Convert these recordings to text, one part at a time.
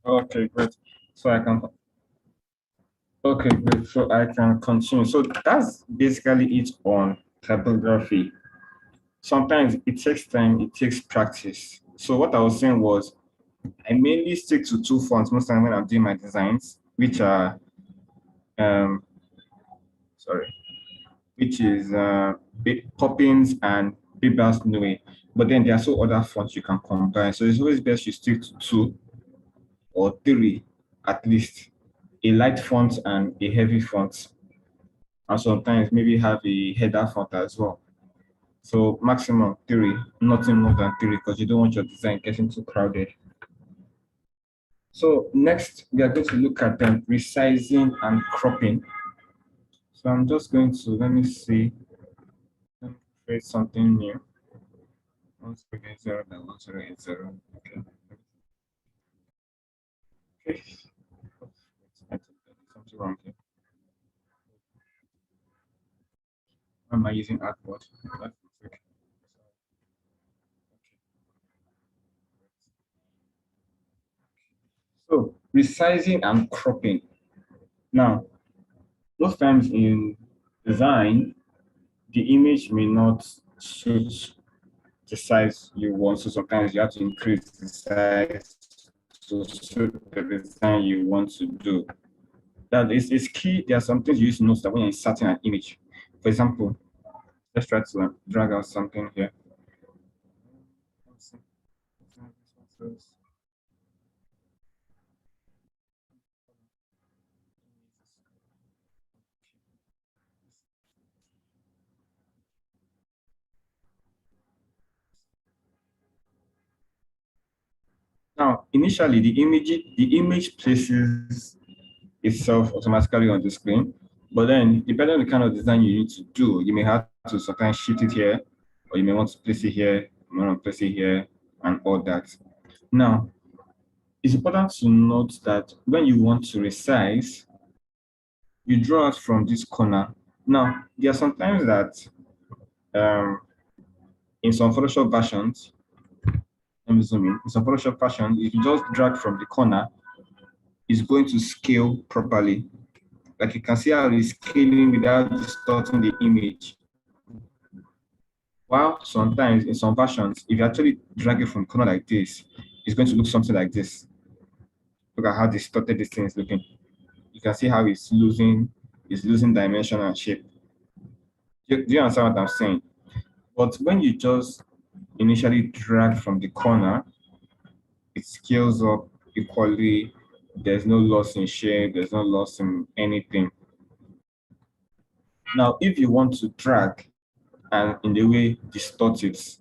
Okay, great. So I can, okay, great. So I can continue. So that's basically it on typography. Sometimes it takes time, it takes practice. So what I was saying was I mainly stick to two fonts most time when I'm doing my designs, which are um sorry, which is Poppins and Bibas Nui. But then there are so other fonts you can combine. So it's always best you stick to two or three at least. A light font and a heavy font. And sometimes maybe have a header font as well. So maximum three, nothing more than three, because you don't want your design getting too crowded. So next, we are going to look at resizing and cropping. So I'm just going to, let me see, let me create something new. 1080 and 1080. Okay. Okay. I think there's something wrong here. Why am I using artboard? That's okay. So resizing and cropping. Now, most times in design, the image may not suit the size you want. So sometimes you have to increase the size to suit the design you want to do. That is key. There are some things you use to note that when you're inserting an image. For example, let's try to drag out something here. Now, initially, the image places itself automatically on the screen, but then depending on the kind of design you need to do, you may have to sometimes shift it here, or you may want to place it here, you may want to place it here, and all that. Now, it's important to note that when you want to resize, you draw out from this corner. Now, there are sometimes that um, in some Photoshop versions, let me zoom in some Photoshop versions, if you just drag from the corner, it's going to scale properly. Like you can see how it's scaling without distorting the image. While sometimes in some versions, if you actually drag it from corner like this, it's going to look something like this. Look at how distorted this thing is looking. You can see how it's losing dimension and shape. Do you understand what I'm saying? But when you just initially drag from the corner, it scales up equally. There's no loss in shape, there's no loss in anything. Now, if you want to drag and in the way distort it,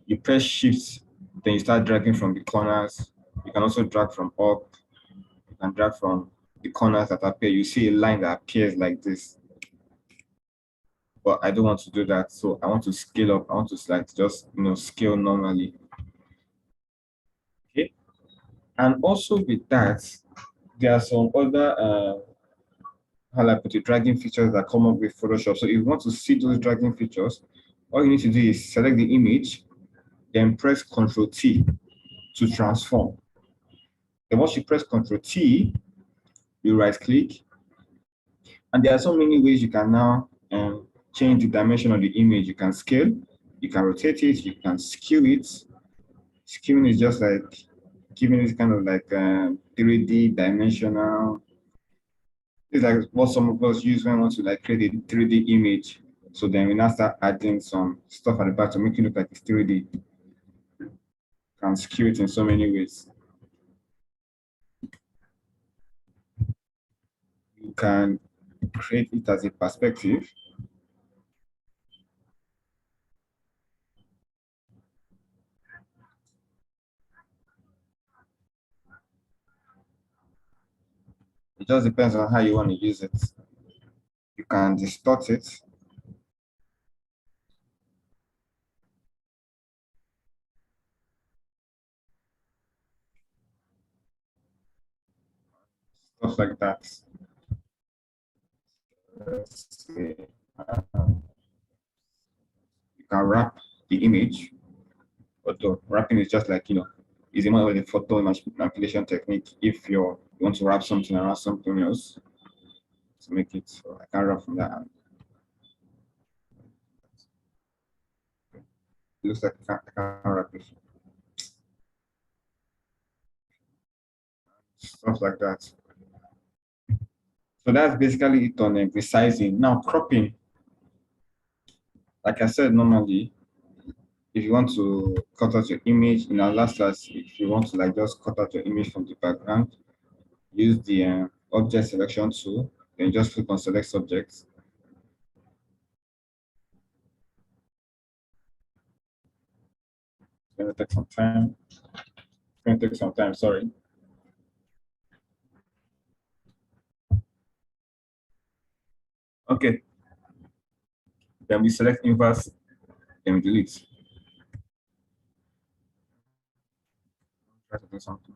you press shift, then you start dragging from the corners. You can also drag from up, you can drag from the corners that appear. You see a line that appears like this, but I don't want to do that. So I want to scale up. I want to like just scale normally. Okay. And also with that, there are some other how I put it, dragging features that come up with Photoshop. So if you want to see those dragging features, all you need to do is select the image, then press Ctrl T to transform. Then once you press Ctrl T, you right click, and there are so many ways you can now change the dimension of the image. You can scale, you can rotate it, you can skew it. Skewing is just like giving it kind of like 3D dimensional. It's like what some of us use when we want to like create a 3D image. So then we now start adding some stuff at the back to make it look like it's 3D. Can skew it in so many ways. You can create it as a perspective. It just depends on how you want to use it. You can distort it. Stuff like that. Let's see. You can wrap the image, although wrapping is just like, is more of a photo manipulation technique if you want to wrap something around something else to make it. So I can wrap from that. It looks like I can wrap it. Stuff like that. So that's basically it on resizing. Now cropping, like I said, normally if you want to cut out your image in our last class, if you want to like just cut out your image from the background, use the object selection tool, then just click on select subjects. It's going to take some time. It's going to take some time, sorry. Okay, then we select inverse, then we delete. Try to do something.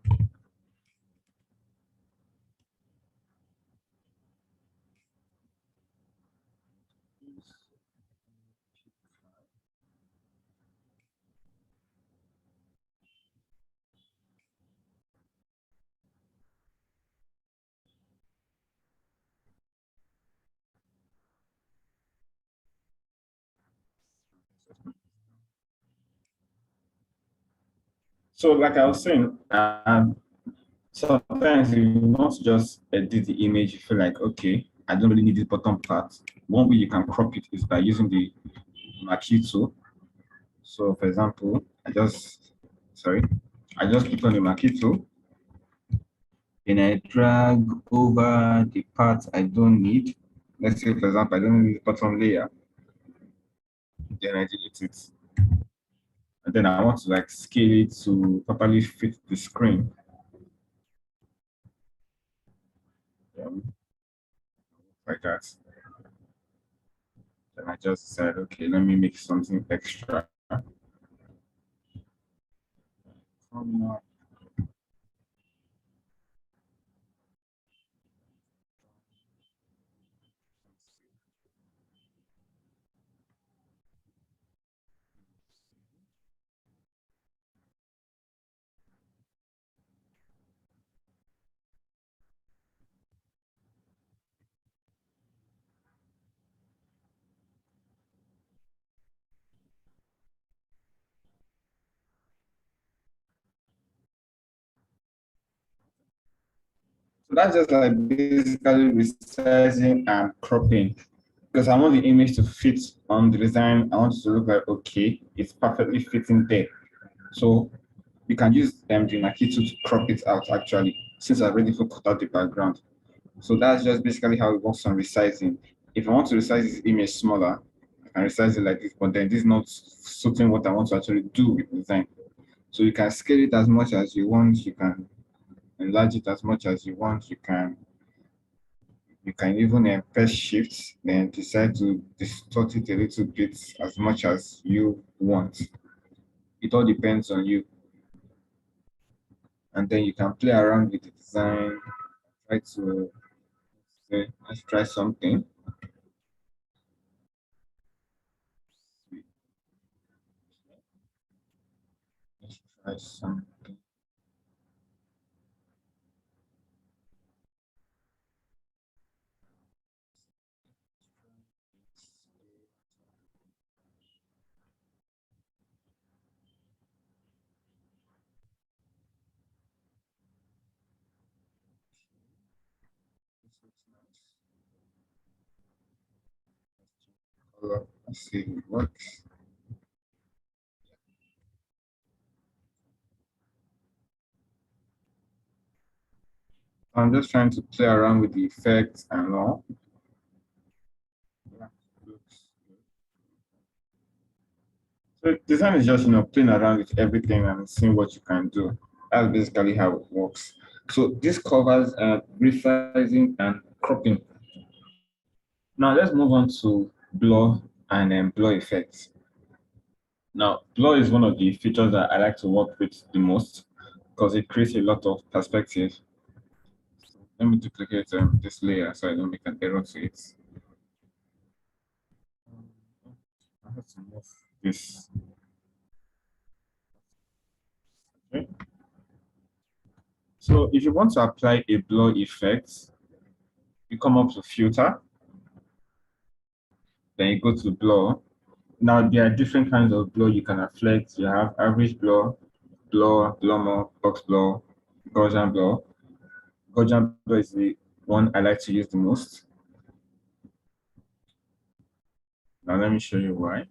So like I was saying, sometimes you not just edit the image, you feel like, okay, I don't really need the bottom part. One way you can crop it is by using the marquee tool. So for example, I just click on the marquee tool, and I drag over the part I don't need. Let's say, for example, I don't need the bottom layer, then I delete it. And then I want to like scale it to properly fit the screen. Like that. Then I just said, okay, let me make something extra. So that's just like basically resizing and cropping because I want the image to fit on the design. I want it to look like, okay, it's perfectly fitting there. So we can use the marquee tool to crop it out actually, since I've already cut out the background. So that's just basically how it works on resizing. If I want to resize this image smaller, I can resize it like this, but then this is not suiting what I want to actually do with the design. So you can scale it as much as you want, you can enlarge it as much as you want, you can even press shift, then decide to distort it a little bit as much as you want. It all depends on you. And then you can play around with the design, try to say, let's try something. Let's try something. This looks nice. Color. Let's see if it works. I'm just trying to play around with the effects and all. Yeah, looks good. So design is just playing around with everything and seeing what you can do. That's basically how it works. So this covers resizing and cropping. Now let's move on to blur and blur effects. Now blur is one of the features that I like to work with the most because it creates a lot of perspective. Let me duplicate this layer so I don't make an error to it. I have to move this. Okay. So if you want to apply a blur effect, you come up to filter, then you go to blur. Now there are different kinds of blur you can apply. You have average blur, blur mode, box blur, Gaussian blur. Gaussian blur is the one I like to use the most. Now let me show you why.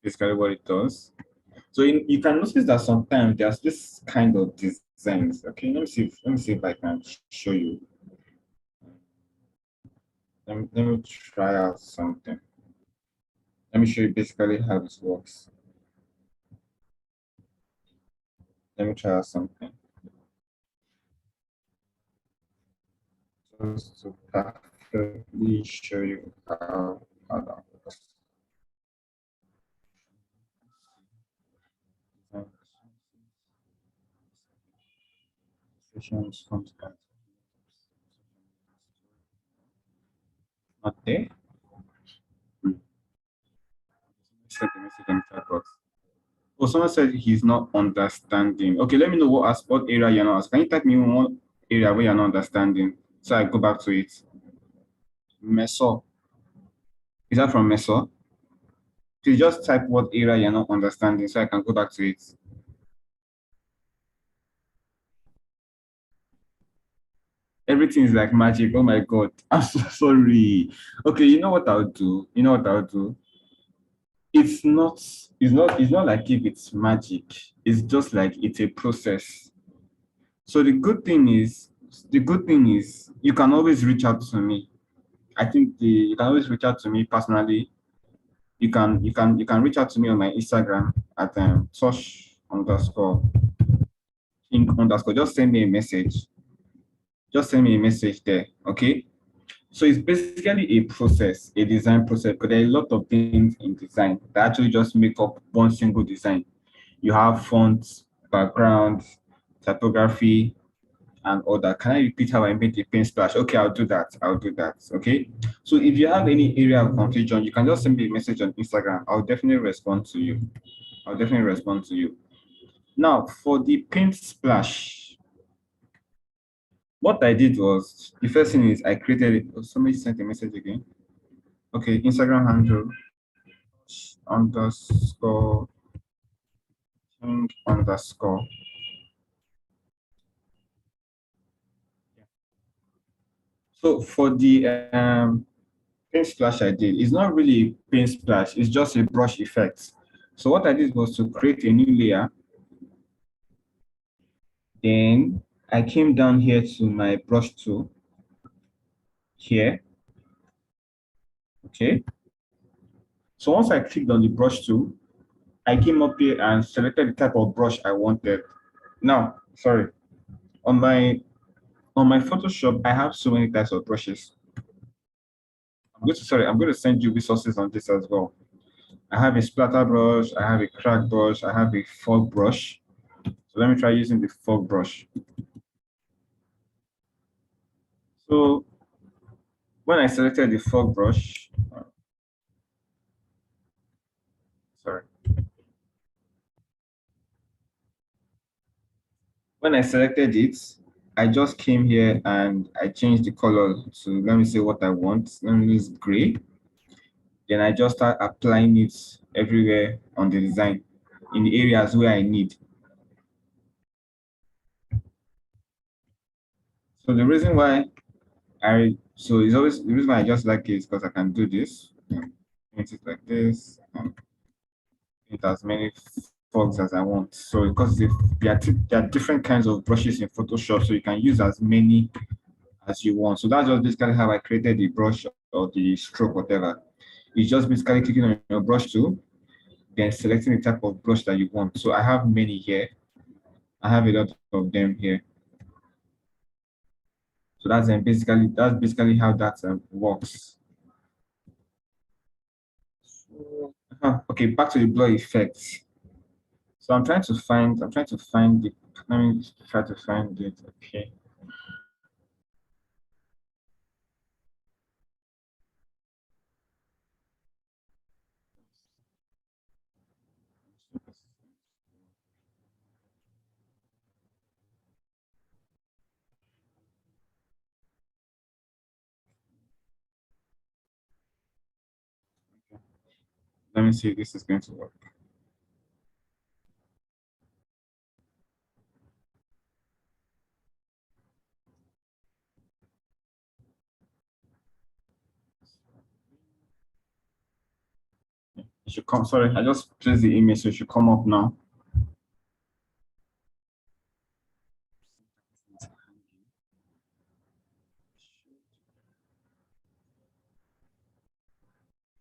Basically what it does. So you can notice that sometimes there's this kind of designs. Okay, let me see if I can show you. Let me try out something. Let me show you basically how this works. Let me try out something. Just to perfectly show you how that works. Sessions content. Not there. Send the message in the chat box. Oh, someone said he's not understanding. Okay, let me know what area you're not. Can you type me one area where you're not understanding? So I go back to it. Meso. Is that from Meso? Please just type what area you're not understanding so I can go back to it. Everything is like magic. Oh my God. I'm so sorry. Okay, you know what I'll do? You know what I'll do? It's not, it's not like if it's magic. It's just like it's a process. So the good thing is you can always reach out to me. I think you can always reach out to me personally. You can reach out to me on my Instagram at touch underscore king underscore. Just send me a message. Just send me a message there. Okay. So it's basically a process, a design process, because there are a lot of things in design that actually just make up one single design. You have fonts, backgrounds, typography, and all that. Can I repeat how I made the paint splash? Okay, I'll do that. I'll do that. Okay. So if you have any area of confusion, you can just send me a message on Instagram. I'll definitely respond to you. I'll definitely respond to you. Now, for the paint splash, what I did was the first thing is I created it. Oh, somebody sent a message again. Okay, Instagram handle underscore king underscore. So for the paint splash I did, it's not really a paint splash, it's just a brush effect. So what I did was to create a new layer. Then I came down here to my brush tool here. Okay. So once I clicked on the brush tool, I came up here and selected the type of brush I wanted. Now, sorry, on my Photoshop, I have so many types of brushes. I'm going to send you resources on this as well. I have a splatter brush, I have a crack brush, I have a fog brush. So let me try using the fog brush. So when I selected the fog brush, sorry. When I selected it, I just came here and I changed the color to, let me see what I want. Let me use gray. Then I just start applying it everywhere on the design in the areas where I need. So the reason why so it's always the reason why I just like it is because I can do this. Paint it like this. Paint as many fogs as I want. So because there are different kinds of brushes in Photoshop, so you can use as many as you want. So that's just basically how I created the brush or the stroke, whatever. It's just basically clicking on your brush tool, then selecting the type of brush that you want. So I have many here. I have a lot of them here. So that's basically how that works. Okay, back to the blur effects. So I'm trying to find the, let me try to find it. Okay. Let me see if this is going to work. It should come. Sorry, I just placed the image, so it should come up now.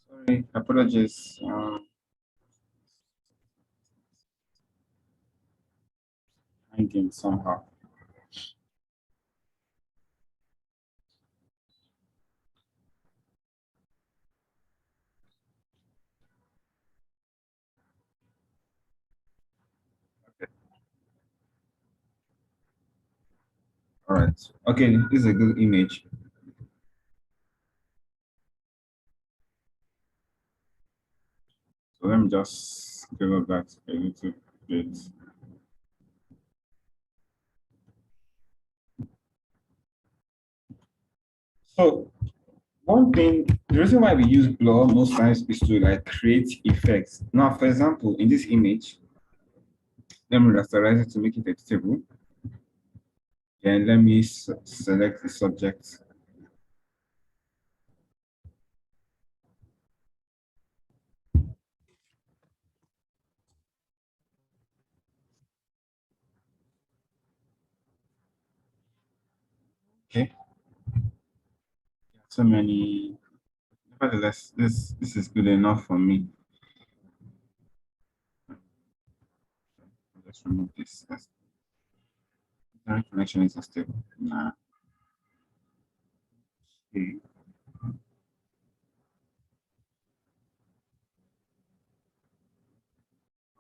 Sorry, apologies. Hanging somehow. Okay. All right. Okay, this is a good image. So let me just scale that a little bit. So one thing, the reason why we use blur most times is to like create effects. Now, for example, in this image, let me rasterize it to make it editable. Then let me select the subject. Okay. So many. Nevertheless, this is good enough for me. Let's remove this. Internet connection is unstable. Nah. Okay.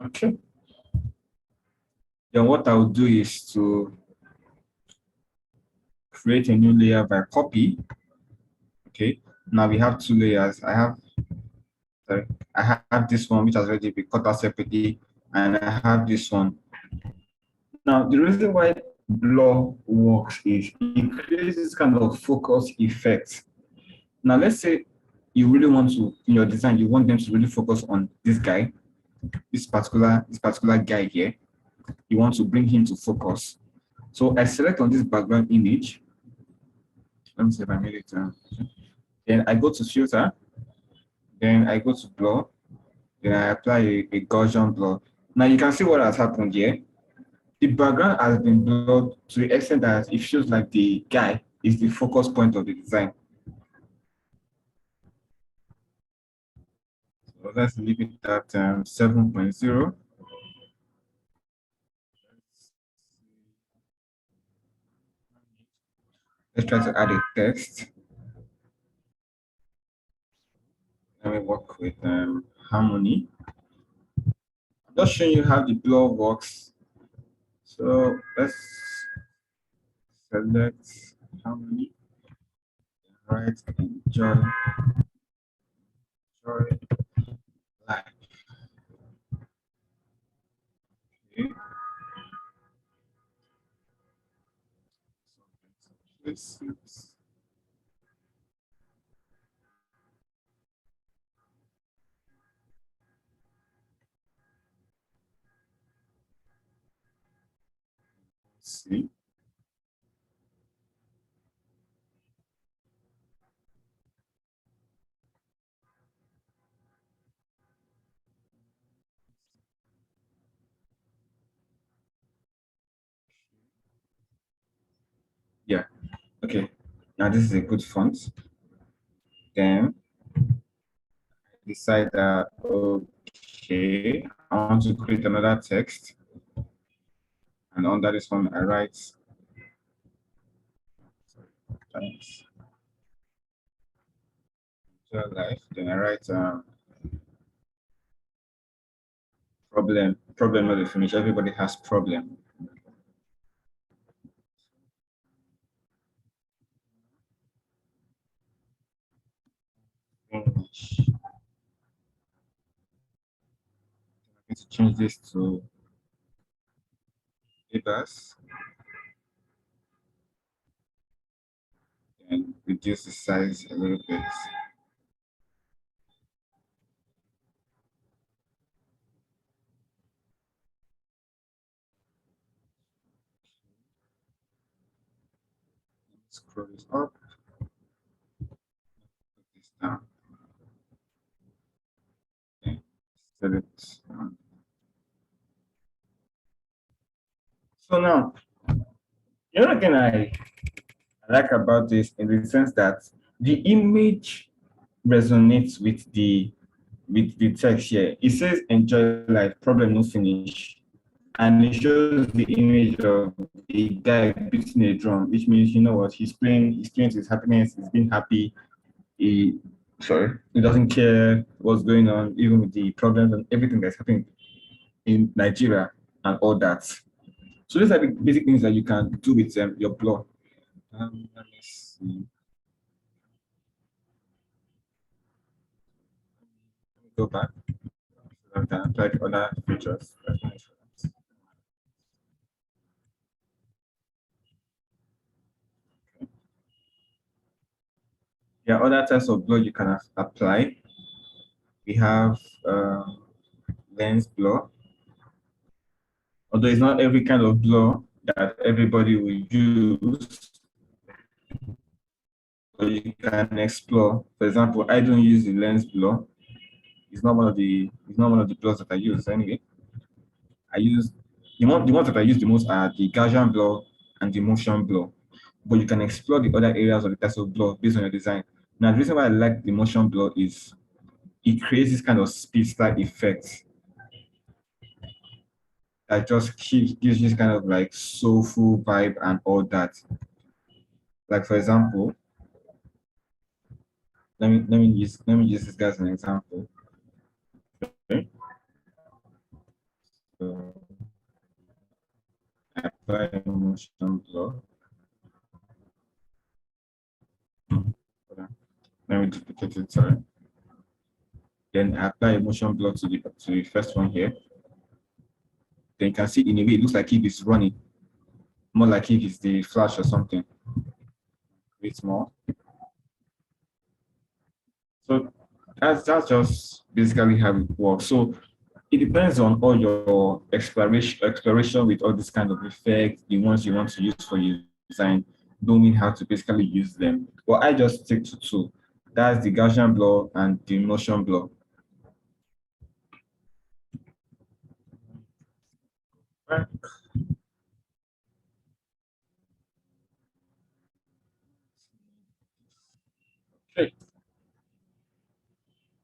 Okay. Then what I'll do is to create a new layer by copy. Okay. Now we have two layers. Sorry, I have this one which has already been cut out separately, and I have this one. Now, the reason why blur works is it creates this kind of focus effect. Now, let's say you really want to, in your design, you want them to really focus on this guy, this particular guy here. You want to bring him to focus. So I select on this background image. Let me see if I made it. Then I go to filter. Then I go to blur. Then I apply a Gaussian blur. Now you can see what has happened here. The background has been blurred to the extent that it feels like the guy is the focus point of the design. So let's leave it at 7.0. Let's try to add a text. Let me work with harmony. I'm just showing you how the blur works. So let's select harmony. Right, enjoy, enjoy life. Okay. Let's see. Yeah. Okay. Now this is a good font. Then decide that okay, I want to create another text, and under this one I write thanks to life. Then I write problem not the finish. Everybody has problem. Finish. I'm going to change this to Ibas and reduce the size a little bit. Scroll this up, put this down, okay, select. So now, the other thing I like about this in the sense that the image resonates with the text here. It says enjoy life, problem no finish. And it shows the image of a guy beating a drum, which means you know what he's playing to his happiness, he's being happy, he he doesn't care what's going on, even with the problems and everything that's happening in Nigeria and all that. So these are the basic things that you can do with your blog. Let me see. Let me go back. I've done like other features. There are other types of blur you can apply. We have lens blur, although it's not every kind of blur that everybody will use. So you can explore. For example, I don't use the lens blur. It's not one of the blurs that I use anyway. I use the ones that I use the most are the Gaussian blur and the motion blur. But you can explore the other areas of the types of blur based on your design. Now, the reason why I like the motion blur is it creates this kind of speedster effect that just gives you this kind of like soulful vibe and all that. Like for example, let me use this guy as an example. Okay. So apply motion blur. Let me duplicate it, sorry. Then apply a motion blur to the first one here. Then you can see in a way it looks like if it's running, more like if it's the flash or something. It's more. So that's just basically how it works. So it depends on all your exploration with all this kind of effects, the ones you want to use for your design, knowing how to basically use them. Well, I just stick to two. That's the Gaussian blur and the motion blur. Right. Okay.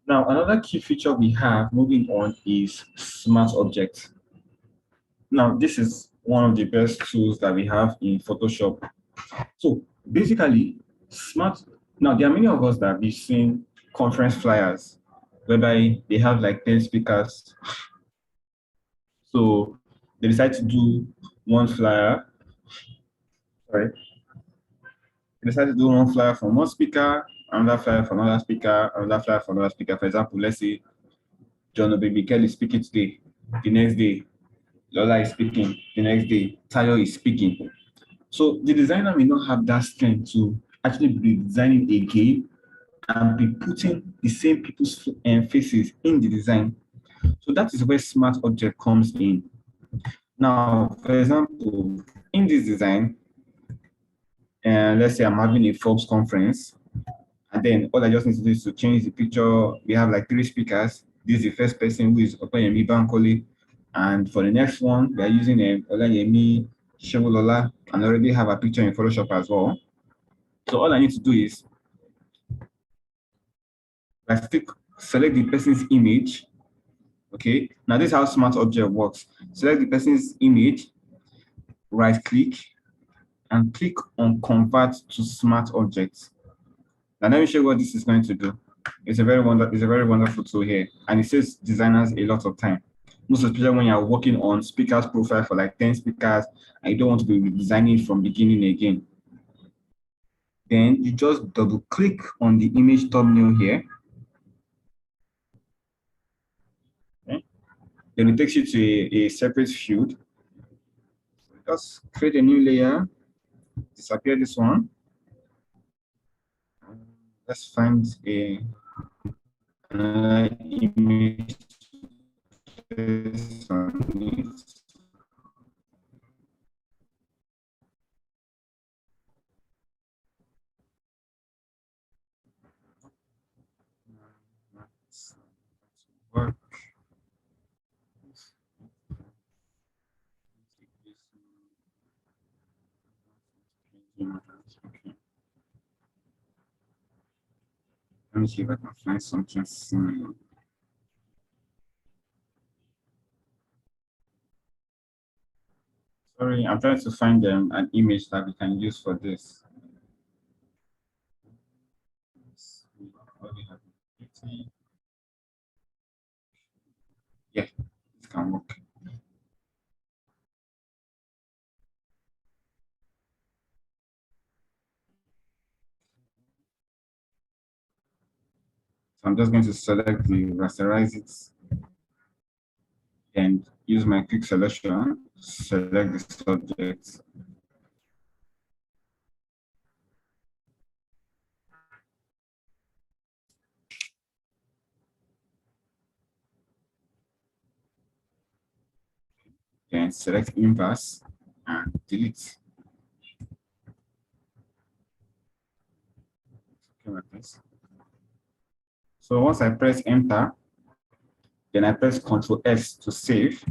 Now, another key feature we have moving on is smart objects. Now, this is one of the best tools that we have in Photoshop. So basically, smart. Now, there are many of us that we've seen conference flyers whereby they have like 10 speakers. So they decide to do one flyer. Sorry. They decide to do one flyer from one speaker, another flyer from another speaker, another flyer from another speaker. For example, let's say John Obibikele is speaking today. The next day, Lola is speaking. The next day, Tayo is speaking. So the designer may not have that strength to actually be designing again and be putting the same people's faces in the design. So that is where smart object comes in. Now, for example, in this design, and let's say I'm having a Forbes conference, and then all I just need to do is to change the picture. We have like three speakers. This is the first person who is Opeyemi Bankole, and for the next one, we are using Olayemi Shewolola, and already have a picture in Photoshop as well. So all I need to do is select the person's image. Okay, now this is how smart object works. Select the person's image, right click, and click on convert to smart objects. Now let me show you what this is going to do. It's a very wonderful tool here, and it saves designers a lot of time. Most especially when you're working on speakers profile for like 10 speakers and you don't want to be redesigning from beginning again. Then you just double click on the image thumbnail here. Okay. Then it takes you to a separate field. Just create a new layer, disappear this one. Let's find another image. work. Okay. Let me see if I can find something similar. Sorry, I'm trying to find an image that we can use for this. What we have. Yeah, it can work. So I'm just going to select the rasterize it and use my quick selection, select the subject. Then select inverse and delete. Okay, like this. So once I press enter, then I press Ctrl S to save.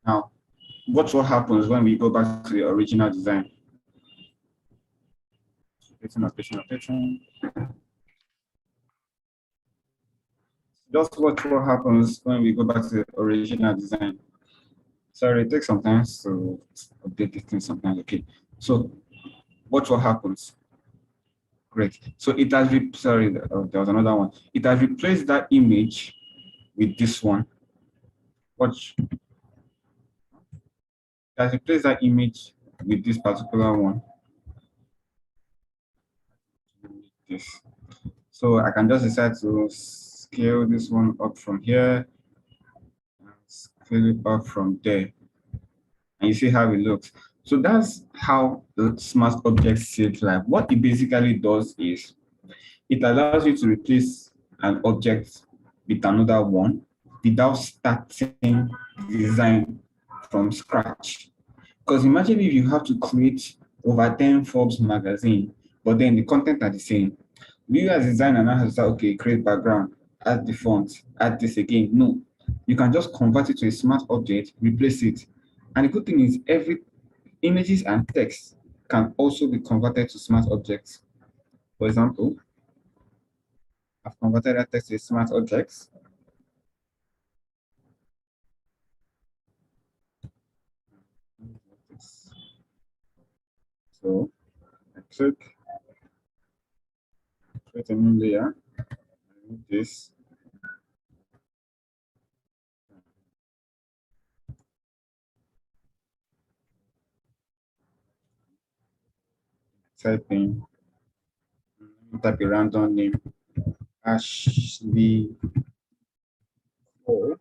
Now, watch what happens when we go back to the original design. Updating. Just watch what happens when we go back to the original design. Sorry, it takes some time to update this thing sometimes. Okay, so watch what happens. Great. So it has, sorry, there was another one. It has replaced that image with this one. Watch. It has replaced that image with this particular one. This. So I can just decide to scale this one up from here, and scale it up from there. And you see how it looks. So that's how the smart object saves life. What it basically does is it allows you to replace an object with another one without starting design from scratch. Because imagine if you have to create over 10 Forbes magazine, but then the content are the same. You as a designer now have to say, okay, create background, add the font, add this again. No, you can just convert it to a smart object, replace it. And the good thing is every images and text can also be converted to smart objects. For example, I've converted that text to a smart object. So I click, create a new layer, remove this, type in, type a random name, Ashley 4.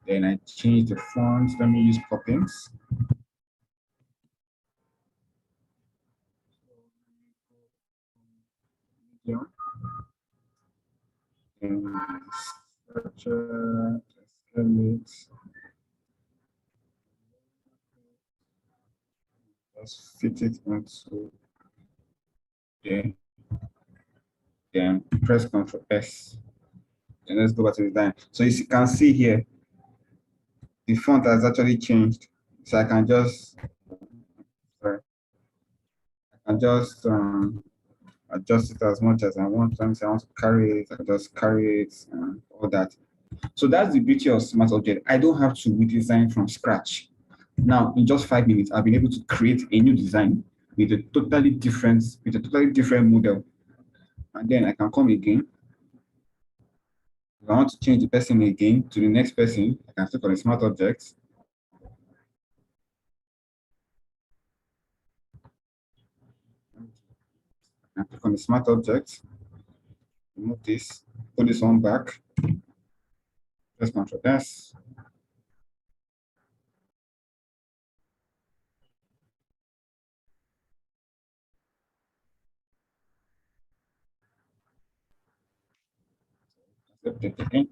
Then I change the font. Let me use Poppins. Yeah. And structure, just fit it into there. Then press Ctrl S. And let's go back to the design. So you can see here, the font has actually changed. So I can just, sorry, I can just adjust it as much as I want. Sometimes I want to carry it, I can just carry it and all that. So that's the beauty of smart object. I don't have to redesign from scratch. Now, in just 5 minutes, I've been able to create a new design with a totally different model. And then I can come again. If I want to change the person again to the next person, I can click on the smart object. I click on the smart object, remove this, put this one back, press Ctrl S. Accept it again.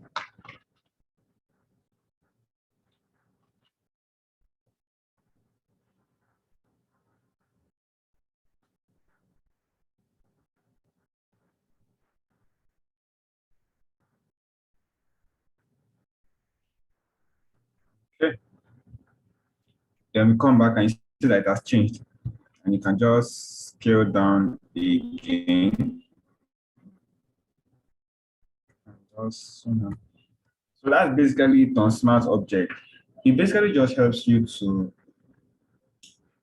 Then we come back and you see that it has changed. And you can just scale down again. So that's basically it on Smart Object. It basically just helps you to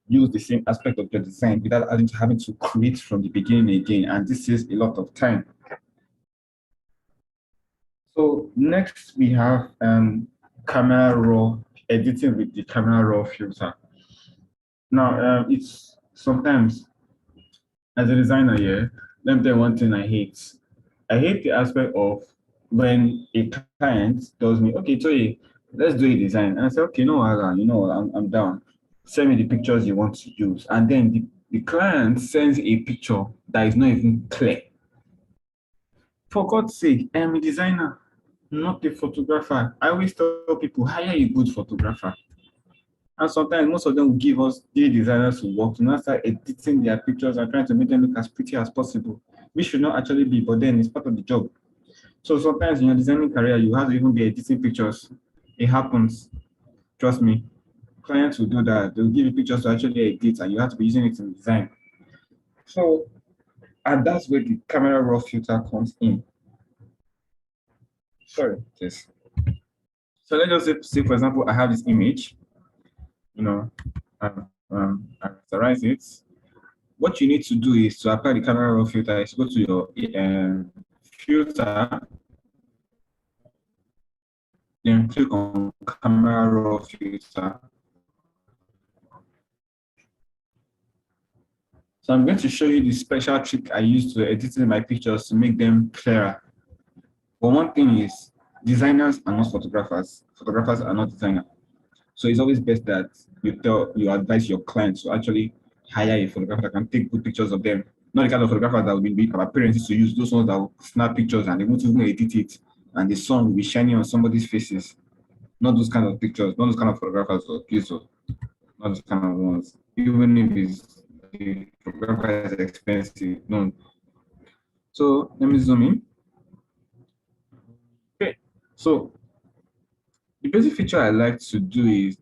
use the same aspect of your design without having to create from the beginning again. And this is a lot of time. So next we have camera raw, editing with the camera raw filter. Now it's sometimes as a designer, yeah, let me tell you one thing I hate. I hate the aspect of when a client tells me, okay, Toye, let's do a design. And I say, okay, no, Alan, I'm down. Send me the pictures you want to use. And then the client sends a picture that is not even clear. For God's sake, I am a designer, not a photographer. I always tell people, hire a good photographer. And sometimes most of them will give us the designers to work to now start editing their pictures and trying to make them look as pretty as possible, which should not actually be, but then it's part of the job. So sometimes in your designing career, you have to even be editing pictures. It happens. Trust me. Clients will do that. They'll give you pictures to actually edit, and you have to be using it in design. So, and that's where the camera raw filter comes in. Sorry, yes. So let's just say, for example, I have this image, you know, I rasterize it. What you need to do is to apply the camera raw filter is go to your filter, then click on camera raw filter. So I'm going to show you the special trick I use to editing my pictures to make them clearer. But one thing is, designers are not photographers. Photographers are not designers. So it's always best that you advise your clients to actually hire a photographer that can take good pictures of them. Not the kind of photographers that will be our parents used to use, those ones that will snap pictures and they won't even edit it, and the sun will be shining on somebody's faces. Not those kind of pictures, not those kind of photographers, please, not those kind of ones. Even if the photographer is expensive, no. So let me zoom in. Okay, so the basic feature I like to do is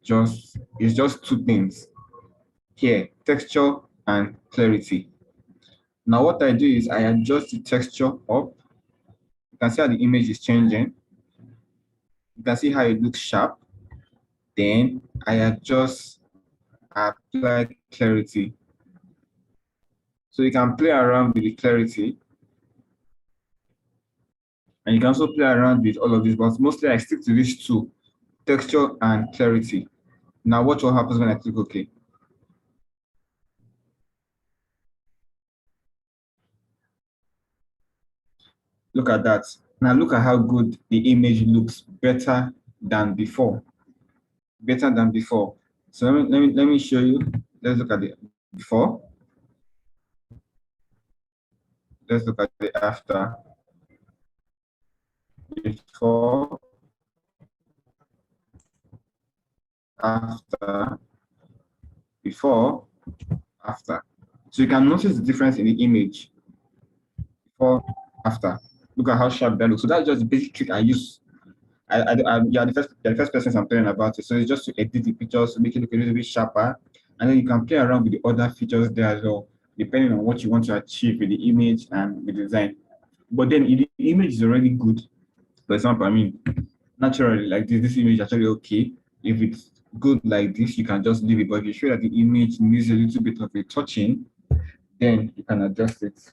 just two things here: texture and clarity. Now what I do is I adjust the texture up. You can see how the image is changing. You can see how it looks sharp. Then I apply clarity. So you can play around with the clarity, and you can also play around with all of this, but mostly I stick to these two: texture and clarity. Now watch what happens when I click OK. Look at that. Now look at how good the image looks, better than before. Better than before. So let me show you. Let's look at the before. Let's look at the after. Before, after, before, after. So you can notice the difference in the image before, after. Look at how sharp that looks. So that's just the basic trick I use. You're the first person I'm telling about it. So it's just to edit the pictures to make it look a little bit sharper, and then you can play around with the other features there as well, depending on what you want to achieve with the image and the design. But then if the image is already good, for example, I mean, naturally, like this image is actually okay. If it's good like this, you can just leave it. But if you feel that the image needs a little bit of a touching, then you can adjust it.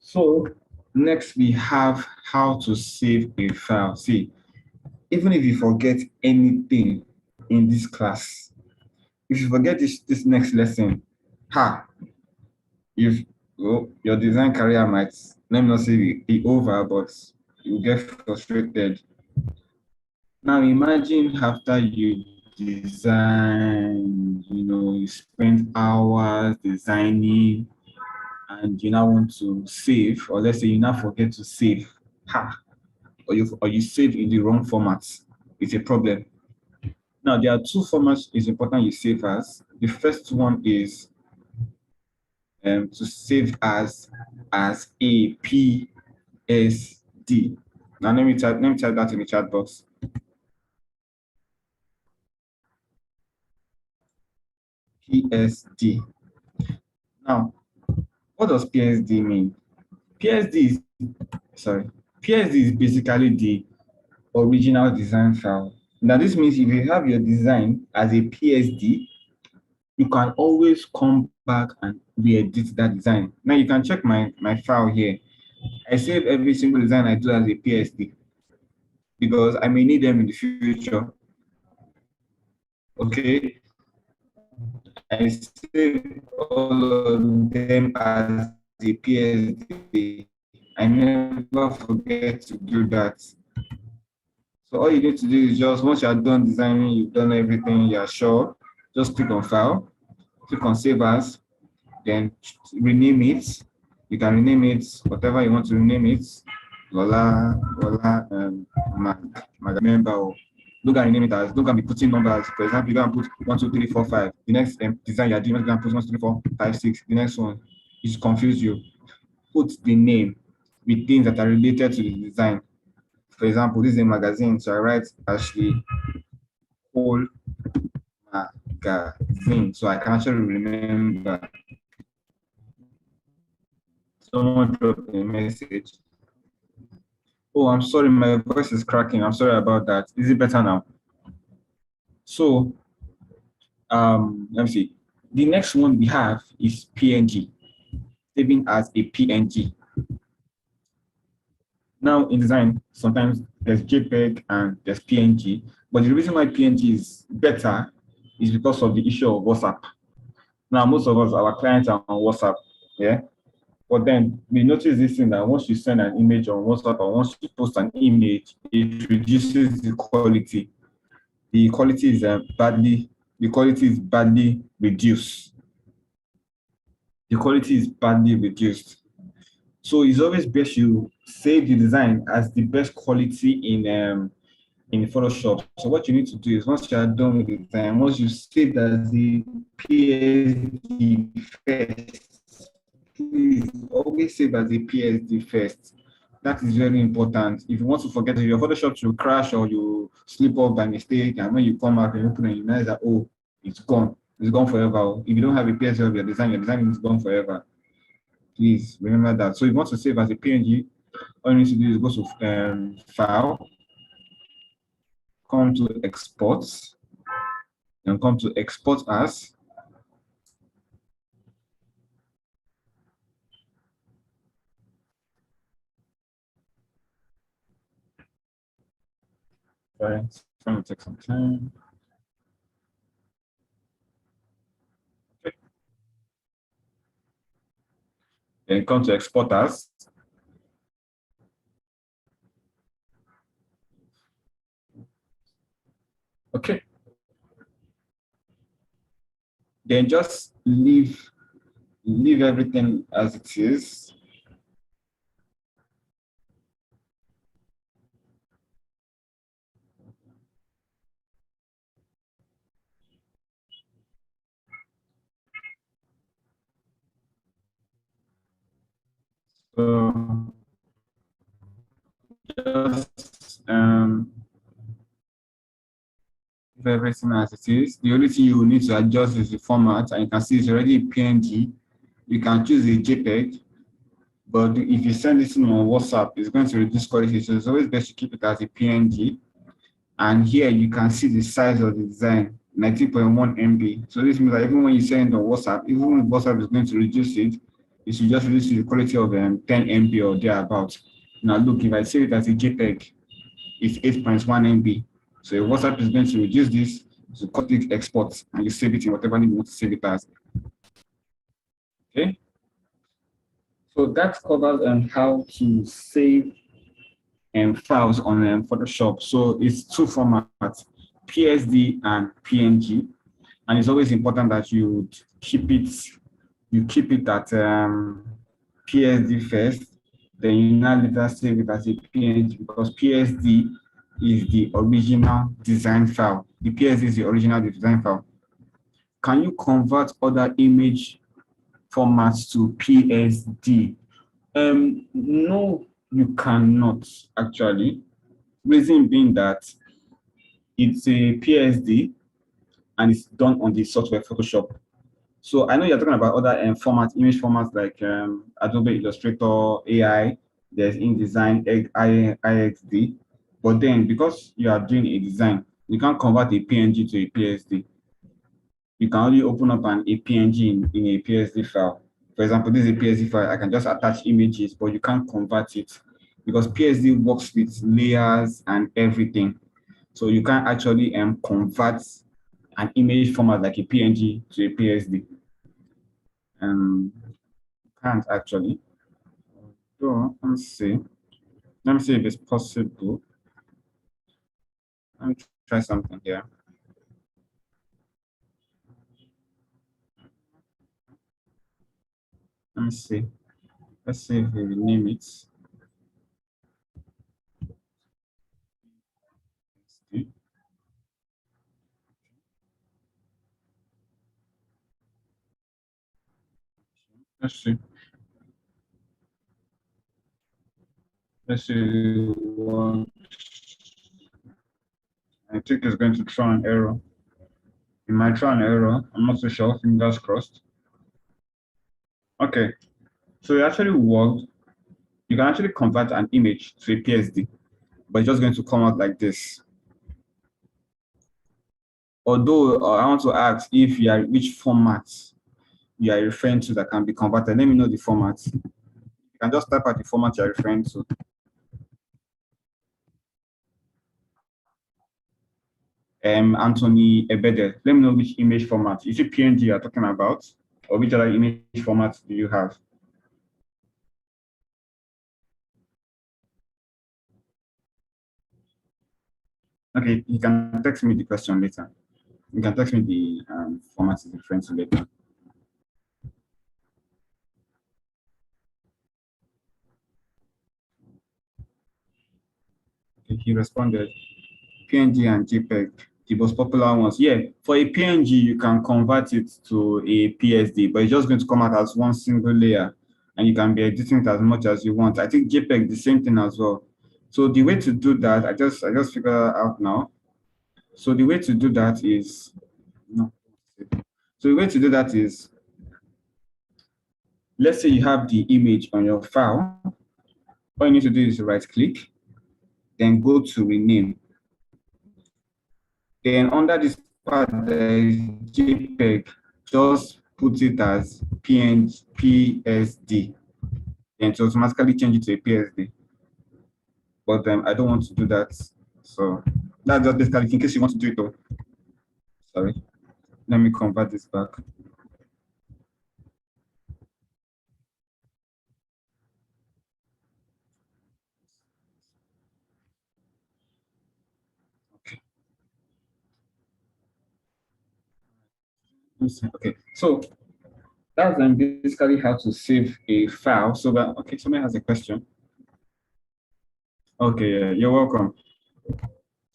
So next we have how to save a file. See, even if you forget anything in this class, if you forget this next lesson, if your design career might, let me not say be over, but you get frustrated. Now imagine after you design, you spend hours designing and you now want to save, or let's say you now forget to save, or you save in the wrong format. It's a problem. Now there are two formats it's important you save as. The first one is to save as a PSD. Now let me type that in the chat box. PSD. Now, what does PSD mean? PSD is, sorry, PSD is basically the original design file. Now, this means if you have your design as a PSD, you can always come back and re-edit that design. Now, you can check my file here. I save every single design I do as a PSD because I may need them in the future. Okay, I save all of them as a PSD. I never forget to do that. So all you need to do is just once you're done designing, you've done everything, you're sure, just click on file, click on save as, then rename it. You can rename it whatever you want to rename it. Lola, Mag member, or look at rename it as, look at me putting numbers. For example, you're gonna put 1, 2, 3, 4, 5. The next design you're doing, you're gonna put 1, 2, 3, 4, 5, 6. The next one is confuse you. Put the name with things that are related to the design. For example, this is a magazine, so I write Ashley Cole Magazine, so I can actually remember. Someone dropped a message. Oh, I'm sorry, my voice is cracking. I'm sorry about that. Is it better now? So, let me see. The next one we have is PNG, saving as a PNG. Now in design, sometimes there's JPEG and there's PNG, but the reason why PNG is better is because of the issue of WhatsApp. Now, most of us, our clients are on WhatsApp, yeah? But then we notice this thing that once you send an image on WhatsApp or once you post an image, it reduces the quality. The quality is badly reduced. The quality is badly reduced. So it's always best you save the design as the best quality in Photoshop. So what you need to do is once you are done with the design, once you save as the PSD first, please always save as a PSD first. That is very important. If you want to forget your Photoshop to crash or you slip up by mistake, and when you come back and open it, you realize that, oh, it's gone. It's gone forever. If you don't have a PSD of your design is gone forever. Please remember that. So if you want to save as a PNG, all you need to do is go to File, come to Export, and come to Export As. Sorry, it's going to take some time. Okay. Then come to Export As. Okay. Then just leave everything as it is. So just leave everything as it is. The only thing you will need to adjust is the format, and you can see it's already a PNG. You can choose a JPEG, but if you send this on WhatsApp, it's going to reduce quality. So it's always best to keep it as a PNG. And here you can see the size of the design, 19.1 MB. So this means that even when you send on WhatsApp, even when WhatsApp is going to reduce it, it should just reduce the quality of 10 MB or thereabouts. Now look, if I save it as a JPEG, it's 8.1 MB. So if WhatsApp is going to reduce this, so click export and you save it in whatever name you want to save it as. Okay. So that covers how to save files on Photoshop. So it's two formats, PSD and PNG, and it's always important that you keep it at PSD first, then you now later save it as a PNG because PSD is the original design file. The PSD is the original design file. Can you convert other image formats to PSD? No, you cannot actually. Reason being that it's a PSD and it's done on the software Photoshop. So I know you're talking about other image formats like Adobe Illustrator, AI, there's InDesign, IXD. But then because you are doing a design, you can't convert a PNG to a PSD. You can only open up a PNG in a PSD file. For example, this is a PSD file. I can just attach images, but you can't convert it because PSD works with layers and everything. So you can't actually convert an image format like a PNG to a PSD. Can't actually. So let me see. Let me see if it's possible. Let me try something here. Let me see. Let's see if we rename it. Let's see. Let's see what I think it's going to try an error. It might try an error. I'm not so sure. Fingers crossed. Okay. So it actually worked. You can actually convert an image to a PSD, but it's just going to come out like this. Although I want to ask if you are which format you are referring to that can be converted. Let me know the format. You can just type out the format you're referring to. Anthony Ebede. Let me know which image format. Is it PNG you're talking about? Or which other image format do you have? Okay, you can text me the question later. You can text me the format is referring to later. Okay, he responded. PNG and JPEG, the most popular ones. Yeah, for a PNG, you can convert it to a PSD, but it's just going to come out as one single layer, and you can be editing it as much as you want. I think JPEG, the same thing as well. So the way to do that, I just figured out now. So the way to do that is no. So the way to do that is, let's say you have the image on your file. All you need to do is right click, then go to rename. Then under this part, there is JPEG. Just put it as PNG, PSD. And to automatically change it to a PSD. But I don't want to do that. So that's just basically in case you want to do it though. Sorry. Let me convert this back. Okay. Okay. So that's basically how to save a file. So that okay, somebody has a question. Okay, yeah, you're welcome.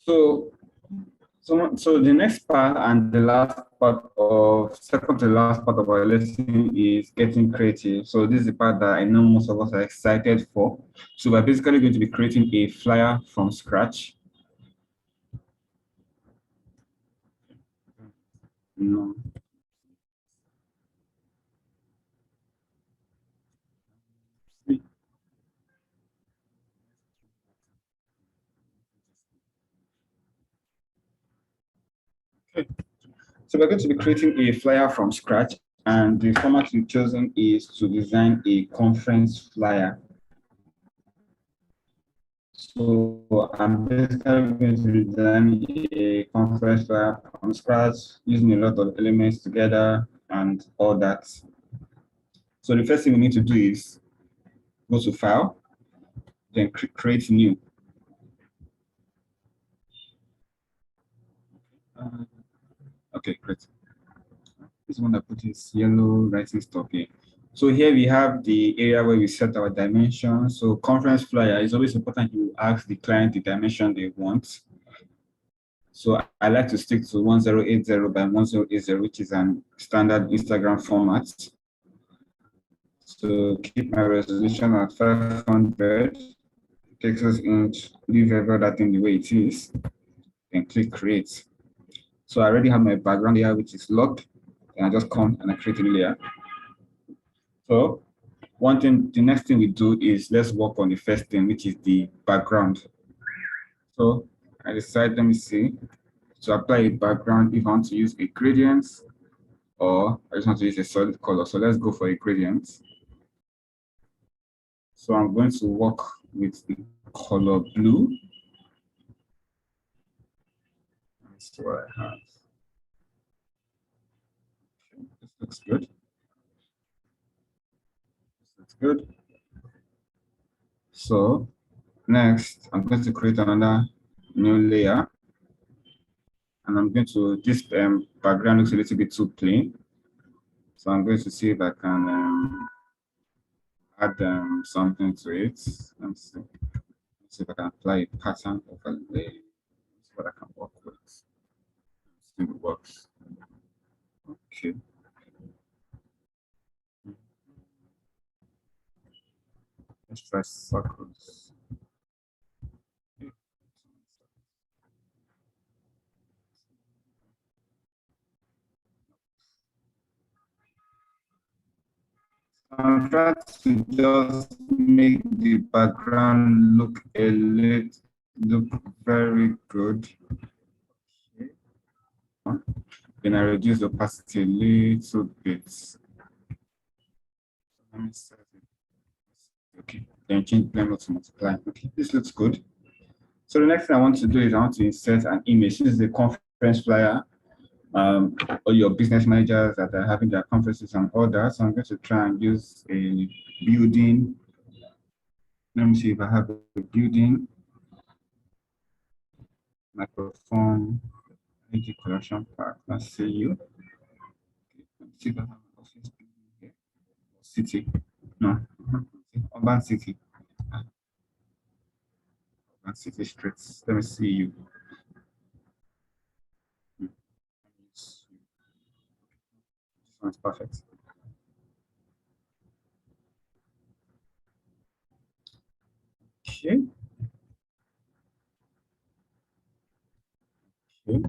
So so the next part and the last part of second to the last part of our lesson is getting creative. So this is the part that I know most of us are excited for. So we're basically going to be creating a flyer from scratch. No. Okay. So we're going to be creating a flyer from scratch, and the format we've chosen is to design a conference flyer. So I'm basically going to design a conference flyer from scratch using a lot of elements together and all that. So the first thing we need to do is go to File, then create new. Uh, okay, great. This one that put is yellow writing stop here. So here we have the area where we set our dimensions. So conference flyer is always important you ask the client the dimension they want. So I like to stick to 1080 by 1080, which is an standard Instagram format. So keep my resolution at 500 pixels inch, leave every other thing the way it is, and click create. So I already have my background here, which is locked. and I just come and I create a layer. So the next thing we do is let's work on the first thing, which is the background. So I decide, let me see, to apply a background if I want to use a gradient or I just want to use a solid color. So let's go for a gradient. So I'm going to work with the color blue. Let's see what I have. Okay, this looks good. This looks good. So next, I'm going to create another new layer. And I'm going to, this background looks a little bit too plain. So I'm going to see if I can add something to it. Let's see. Let's see if I can apply a pattern overlay. That's what I can work with. Let's see if it works. Okay. Let's try circles. I'm trying to just make the background look very good. Okay. Then I reduce the opacity a little bit. Let me set it. Okay. Then change blend to multiply. Okay, this looks good. So the next thing I want to do is I want to insert an image. This is the conference flyer. Or your business managers that are having their conferences and all that. So I'm going to try and use a building. Let me see if I have a building, microphone, energy collection park. Let's see you. Okay, let's see if I have an office building here. City. No, urban city. Urban city streets. Let me see you. This one's perfect. Okay. Okay.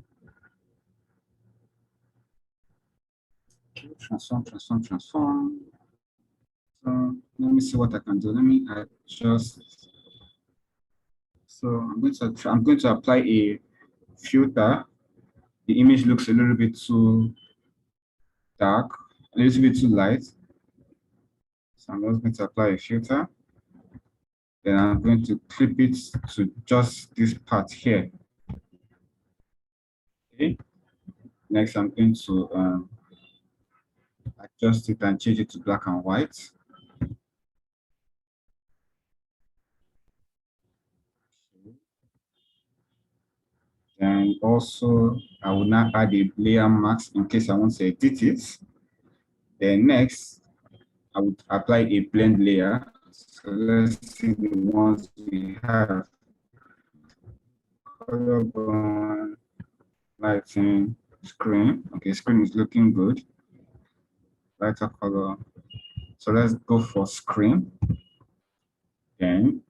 Okay. Transform. So let me see what I can do. Let me adjust. So I'm going to apply a filter. The image looks a little bit too dark, a little bit too light. So I'm just going to apply a filter. Then I'm going to clip it to just this part here. Okay. Next, I'm going to adjust it and change it to black and white. And also, I will now add a layer mask in case I want to edit it. Then next, I would apply a blend layer. So let's see the ones we have. Color burn, lighting, screen. Okay, screen is looking good. Lighter color. So let's go for screen. Then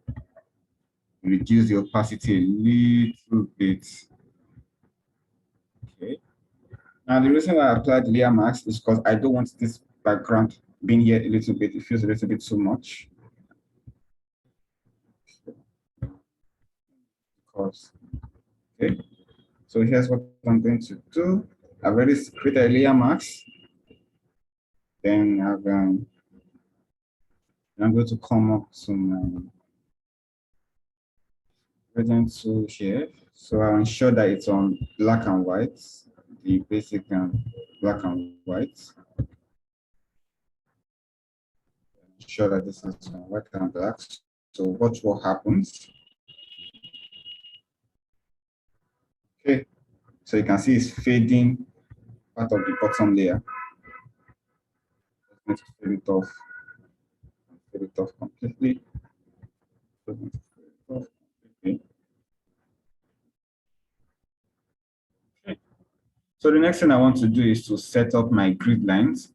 reduce the opacity a little bit. Okay. Now the reason why I applied layer mask is because I don't want this background being here a little bit. It feels a little bit too much. Because, okay. So here's what I'm going to do. I've already created a layer mask. Then I'm going to come up to my gradient tool here. So I'll ensure that it's on black and white, the basic black and white. Ensure that this is on white and black. So watch what happens. Okay, so you can see it's fading part of the bottom layer. Let's fade it off. Fade it off completely. Okay. So the next thing I want to do is to set up my grid lines.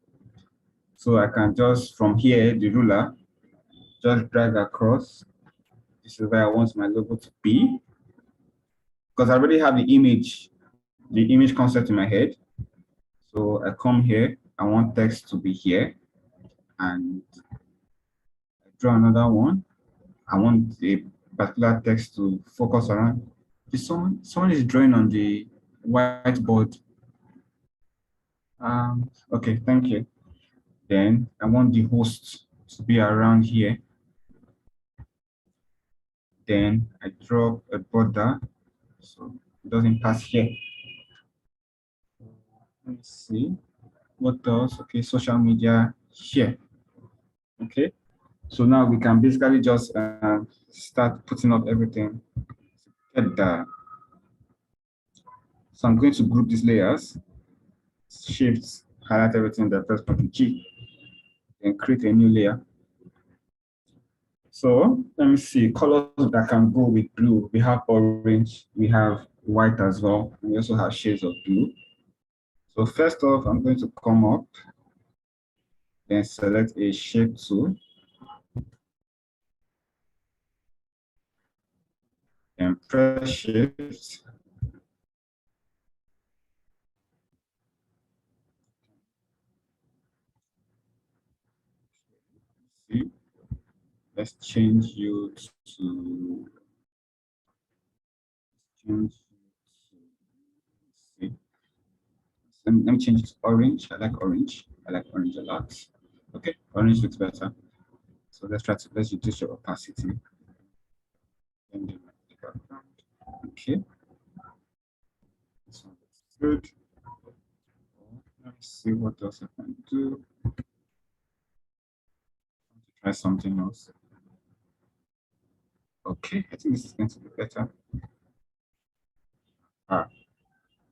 So I can just, from here, the ruler, just drag across. This is where I want my logo to be. Because I already have the image concept in my head. So I come here, I want text to be here, and I draw another one. I want a particular text to focus around. Is someone is drawing on the whiteboard. Okay, thank you. Then I want the host to be around here. Then I draw a border so it doesn't pass here. Let me see what else. Okay, social media here. Okay, so now we can basically just start putting up everything. Get that. So I'm going to group these layers, shift, highlight everything, then press Ctrl G, and create a new layer. So let me see colors that can go with blue. We have orange, we have white as well. And we also have shades of blue. So first off, I'm going to come up, then select a shape tool, and press shift. See, let's change you to see. Let me change it to orange. I like orange. I like orange a lot. Okay, orange looks better. So let's reduce your opacity. Okay, this one looks good. Let's see what else I can do. Try something else. Okay, I think this is going to be better.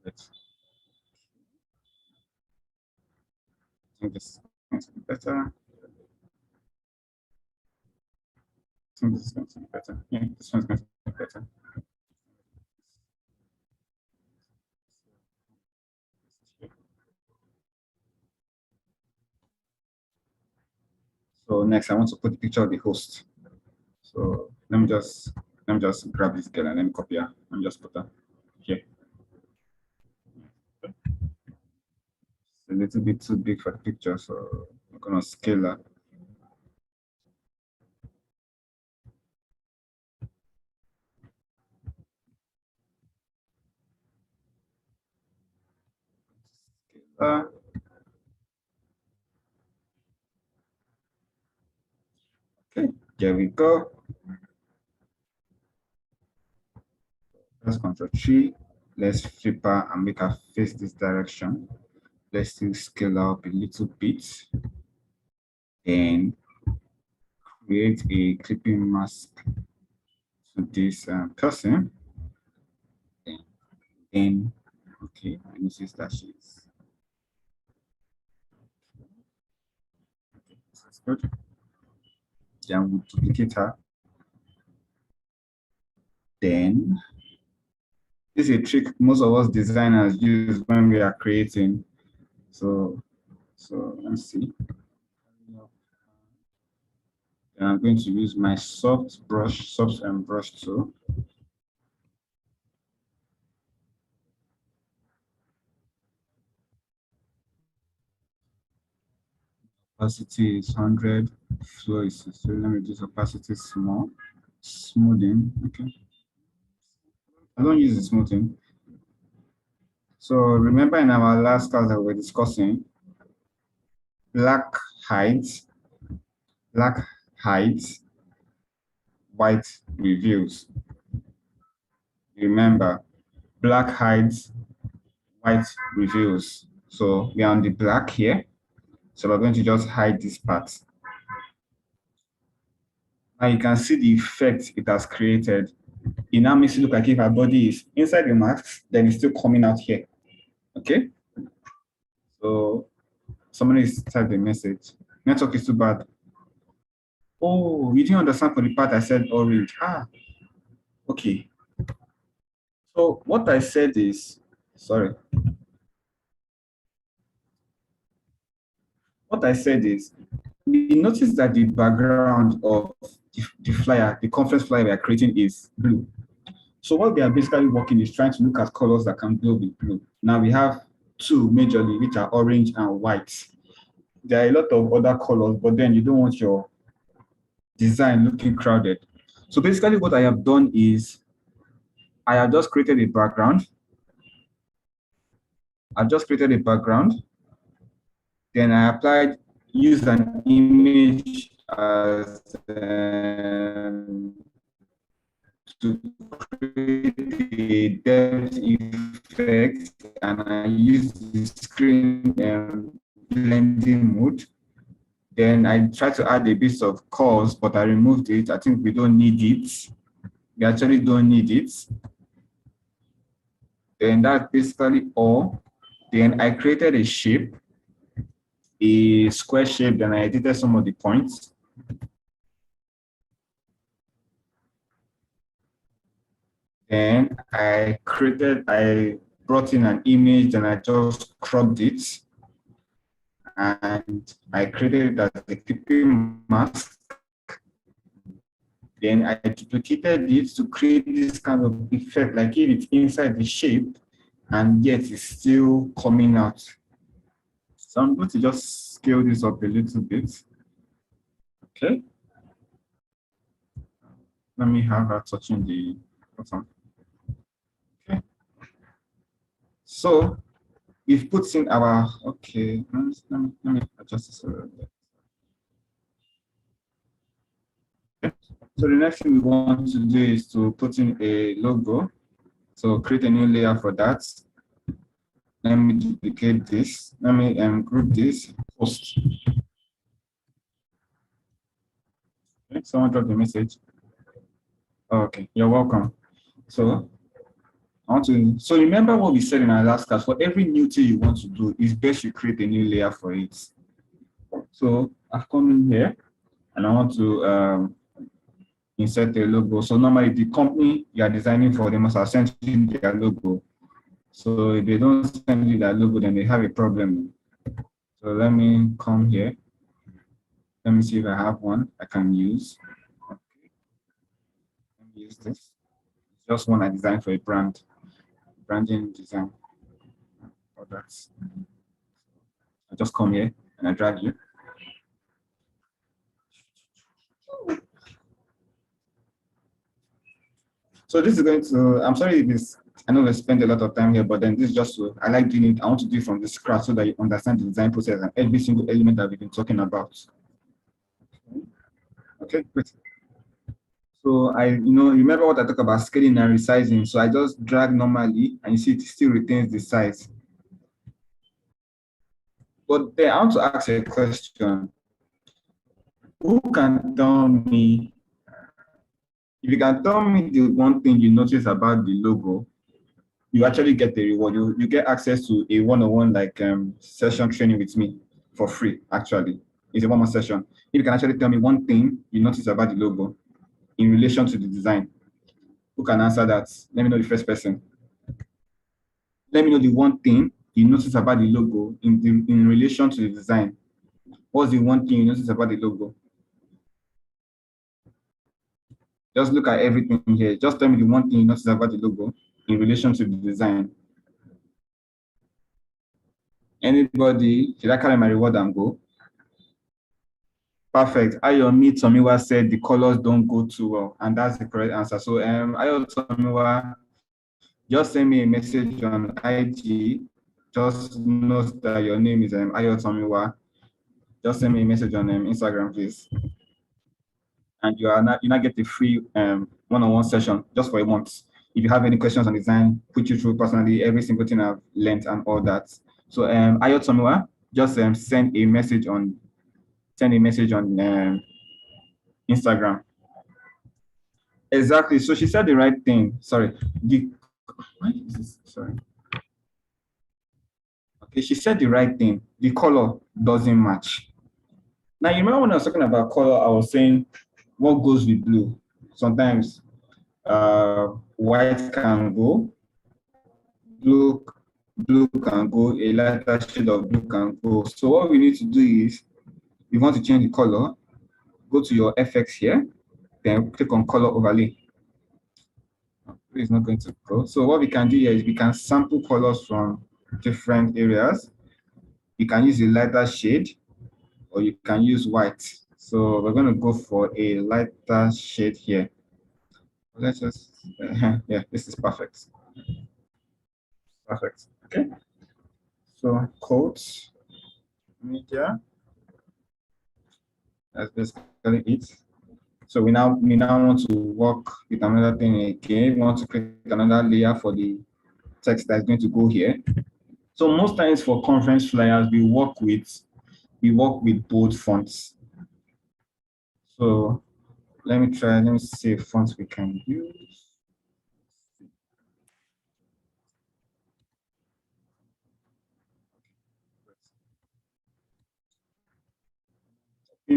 Let's. I think this is going to be better. I think this is going to be better. Yeah, this one's going to be better. So next, I want to put the picture of the host. So let me just grab this girl and let me copy her. Let me just put her here. It's a little bit too big for the picture, so I'm gonna scale her. Okay, there we go. Let's Ctrl 3. Let's flip her and make her face this direction. Let's still scale up a little bit and create a clipping mask to this person. And okay, I notice that she's okay, that's good. Then we'll duplicate her. Then this is a trick most of us designers use when we are creating. So let's see. Then I'm going to use my soft and brush tool. Opacity is 100, flow is 60. Let me reduce opacity small. Smoothing, okay. I don't use the smoothing. So remember in our last class that we were discussing, black hides, white reveals. Remember, black hides, white reveals. So we are on the black here. So we're going to just hide this part. Now you can see the effect it has created. It now makes it look like if our body is inside the mask, then it's still coming out here. Okay? So somebody is typed the message. Network is too bad. Oh, you didn't understand for the part I said orange. Okay. So what I said is, sorry. What I said is, we notice that the background of the flyer, the conference flyer we are creating is blue. So what we are basically working is trying to look at colors that can go with blue. Now we have two majorly, which are orange and white. There are a lot of other colors, but then you don't want your design looking crowded. So basically what I have done is I have just created a background. I've just created a background. Then I applied, used an image as to create a depth effect, and I used the screen blending mode. Then I tried to add a bit of curves, but I removed it. I think we don't need it. We actually don't need it. Then that's basically all. Then I created a shape, a square shape, then I edited some of the points. Then I brought in an image and I just cropped it. And I created it as a clipping mask. Then I duplicated it to create this kind of effect, like if it's inside the shape and yet it's still coming out. So I'm going to just scale this up a little bit. Okay. Let me have her touching the bottom. Okay. So we've put in our, okay, let me adjust this a little bit. Okay. So the next thing we want to do is to put in a logo. So create a new layer for that. Let me duplicate this. Let me group this. Post. Okay, someone dropped the message. Okay, you're welcome. So so remember what we said in our last class. For every new thing you want to do, it's best you create a new layer for it. So I've come in here and I want to insert a logo. So normally the company you are designing for, they must have sent you their logo. So if they don't send you that logo, then they have a problem. So let me come here. Let me see if I have one I can use. Okay. Let me use this. It's just one I designed for a brand. Branding design products. I just come here and I drag you. So this is going to, I'm sorry if this, I know we spend a lot of time here, but then this is just, I like doing it. I want to do it from the scratch so that you understand the design process and every single element that we've been talking about. Okay, great. So remember what I talked about scaling and resizing. So I just drag normally and you see it still retains the size. But then I want to ask a question. Who can tell me, if you can tell me the one thing you notice about the logo, you actually get the reward. You get access to a one-on-one session training with me for free, actually. It's a one-on-one session. If you can actually tell me one thing you notice about the logo in relation to the design, who can answer that? Let me know the first person. Let me know the one thing you notice about the logo in relation to the design. What's the one thing you notice about the logo? Just look at everything here. Just tell me the one thing you notice about the logo in relation to the design. Anybody? Should I carry my reward and go? Perfect. Ayomi Tomiwa said the colors don't go too well, and that's the correct answer. So Ayomi Tomiwa, just send me a message on IG. Just note that your name is Ayo Tomiwa. Just send me a message on Instagram, please. And you not get a free one-on-one session just for a month. If you have any questions on design, put you through personally every single thing I've learned and all that. So Ayo Tomiwa, just send a message on Instagram. Exactly. So she said the right thing. Sorry. Why is this? Sorry. Okay, she said the right thing. The color doesn't match. Now, you remember when I was talking about color, I was saying what goes with blue. Sometimes white can go, blue can go, a lighter shade of blue can go. So what we need to do is, you want to change the color, go to your FX here, then click on color overlay. It's not going to go. So what we can do here is we can sample colors from different areas. You can use a lighter shade or you can use white. So we're going to go for a lighter shade here. Let's just, yeah, this is perfect. Perfect. Okay. So quotes, media, that's basically it. So we now want to work with another thing again. We want to create another layer for the text that's going to go here. So most times for conference flyers, we work with bold fonts. So let me see fonts we can use.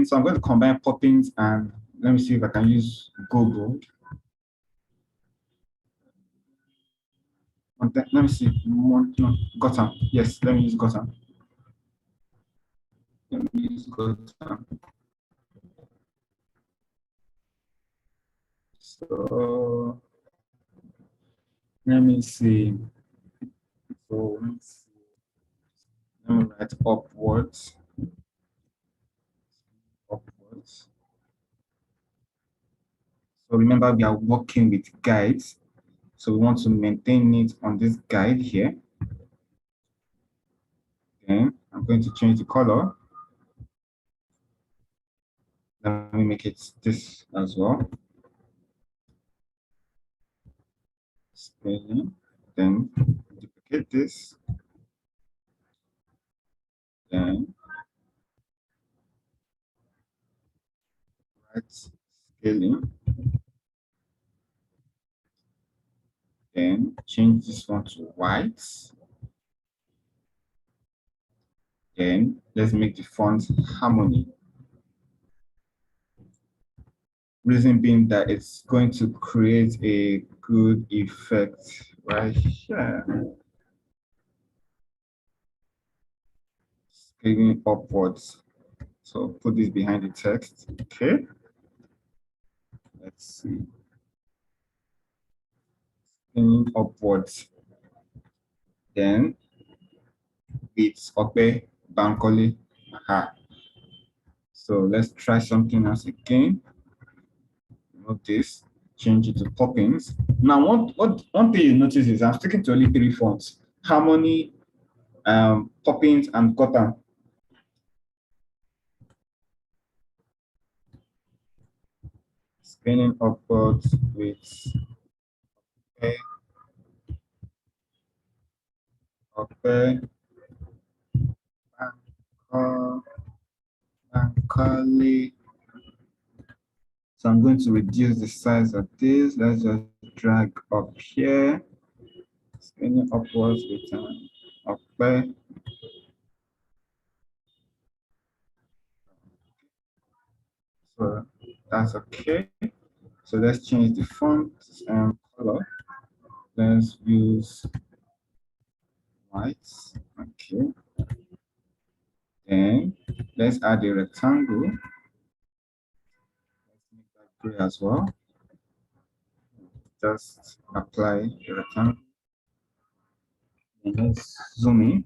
So I'm going to combine Poppins and let me see if I can use Google. Let me see. No, Gotham. Yes, let me use Gotham. Let me use Gotham. So let me see. So let me write upwards. Upwards. So remember, we are working with guides. So we want to maintain it on this guide here. Then I'm going to change the color. Let me make it this as well. Spelling. Then duplicate this. Then write scaling. Then change this one to white. Then let's make the font Harmony. Reason being that it's going to create a good effect right here. Scaling upwards. So put this behind the text. Okay. Let's see. Scaling upwards. Then it's Ope Bankole. Aha. So let's try something else again. Note this, change it to Poppins. Now, one thing you notice is I'm sticking to only 3 fonts: Harmony, Poppins, and Gotham. Spinning upwards with Ope Bankole. So I'm going to reduce the size of this. Let's just drag up here. Spinning upwards with Ope. So that's okay. So let's change the font color. Let's use white. Okay. Then let's add a rectangle. Let's make that gray as well. Just apply the rectangle. And let's zoom in.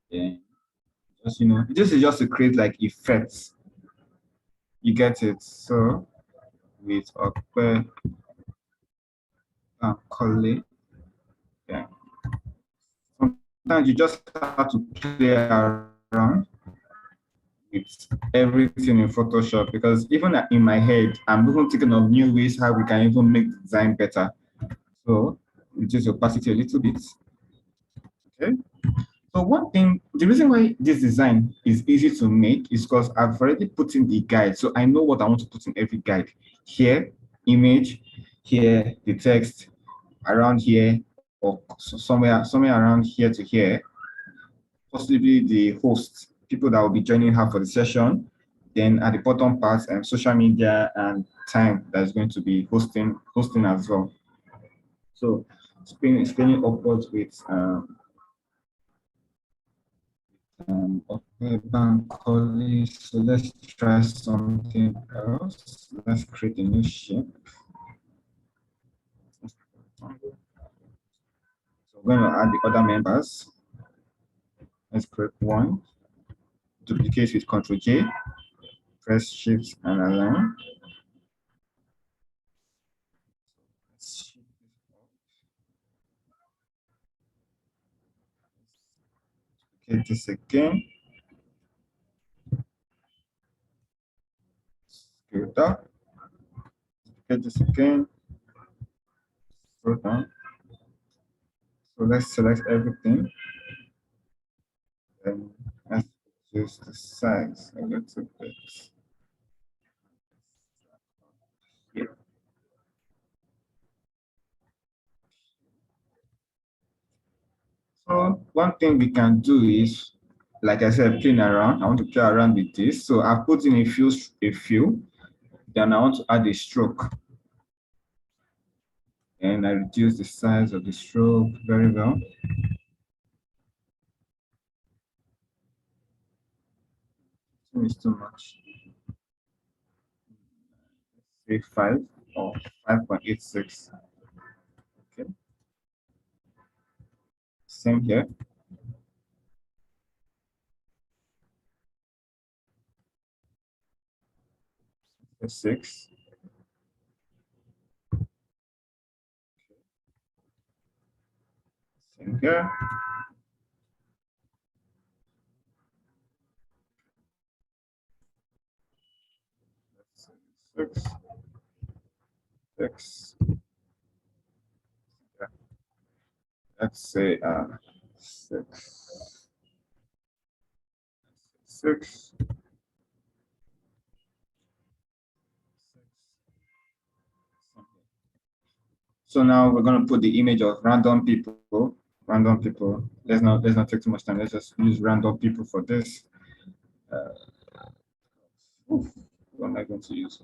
Then just this is just to create like effects. You get it? So with Ope Bankole, yeah. Sometimes you just have to play around with everything in Photoshop because even in my head, I'm even thinking of new ways how we can even make the design better. So reduce your opacity a little bit. Okay. So one thing, the reason why this design is easy to make is because I've already put in the guide. So I know what I want to put in every guide. Here, image, here, the text, around here, or somewhere around here to here, possibly the host, people that will be joining her for the session. Then at the bottom part, social media and time that's going to be hosting as well. So spinning upwards with Bankole. So let's try something else. Let's create a new shape. We're going to add the other members. Let's create one. Duplicate with Ctrl J. Press Shift and align. Duplicate this again. Scroll down. Duplicate this again. Scroll down. So let's select everything. And let's reduce the size a little bit. Here. So one thing we can do is, like I said, playing around. I want to play around with this. So I've put in a few. Then I want to add a stroke. And I reduce the size of the stroke very well. It's too much. Say 5 or 5.86. Okay. Same here. 6. Same here. Six. Yeah. Let's say 6. 6. So now we're going to put the image of random people. Random people. Let's not take too much time. Let's just use random people for this. What am I going to use?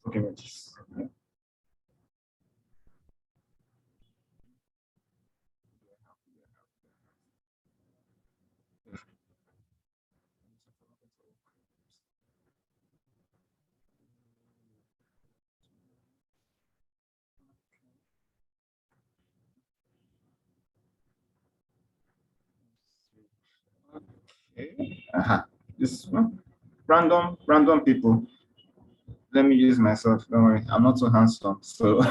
Okay, images. Yeah. Okay. This one. Random people. Let me use myself. Don't worry, I'm not so handsome. So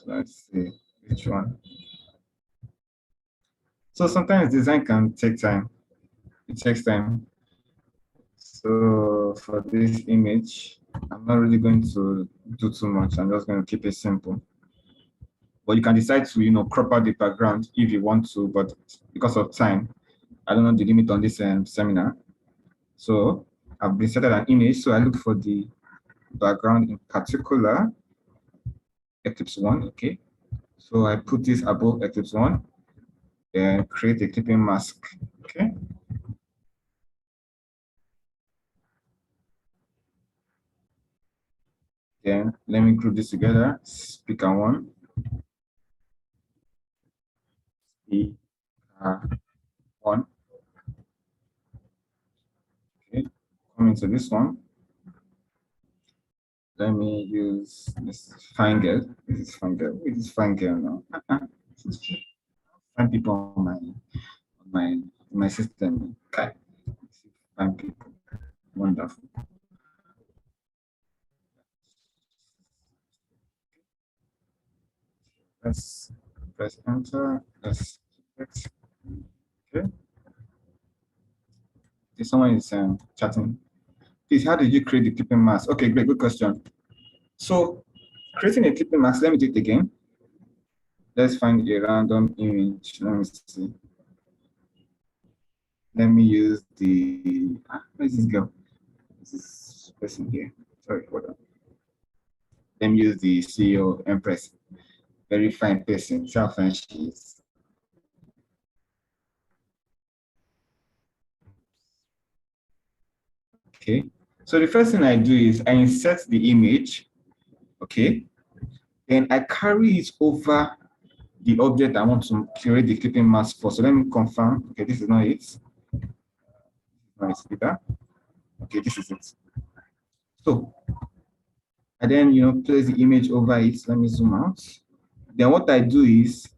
let's see which one. So sometimes design can take time. It takes time. So for this image, I'm not really going to do too much. I'm just going to keep it simple. But you can decide to, crop out the background if you want to, but because of time, I don't know the limit on this seminar. So I've inserted an image. So I look for the background in particular, Eclipse 1, okay. So I put this above Eclipse 1, then create a clipping mask, okay. Then let me group this together, speaker 1, speaker 1, okay. Come into this one. Let me use this fine girl. This is fine girl. It is fine girl now. Find people on my system. Okay. Find people. Wonderful. Let's press enter. Let's okay. Someone is chatting. Please, how did you create the clipping mask? Okay, great, good question. So creating a clipping mask, let me do it again. Let's find a random image. Let me see. Let me use the, where's this girl? This person here. Sorry, hold on. Let me use the CEO Empress. Very fine person. See how fine she is. Okay. So the first thing I do is I insert the image. Okay. Then I carry it over the object I want to create the clipping mask for. So let me confirm. Okay, this is not it. Nice, either. Okay, this is it. So, and then, place the image over it. Let me zoom out. Then what I do is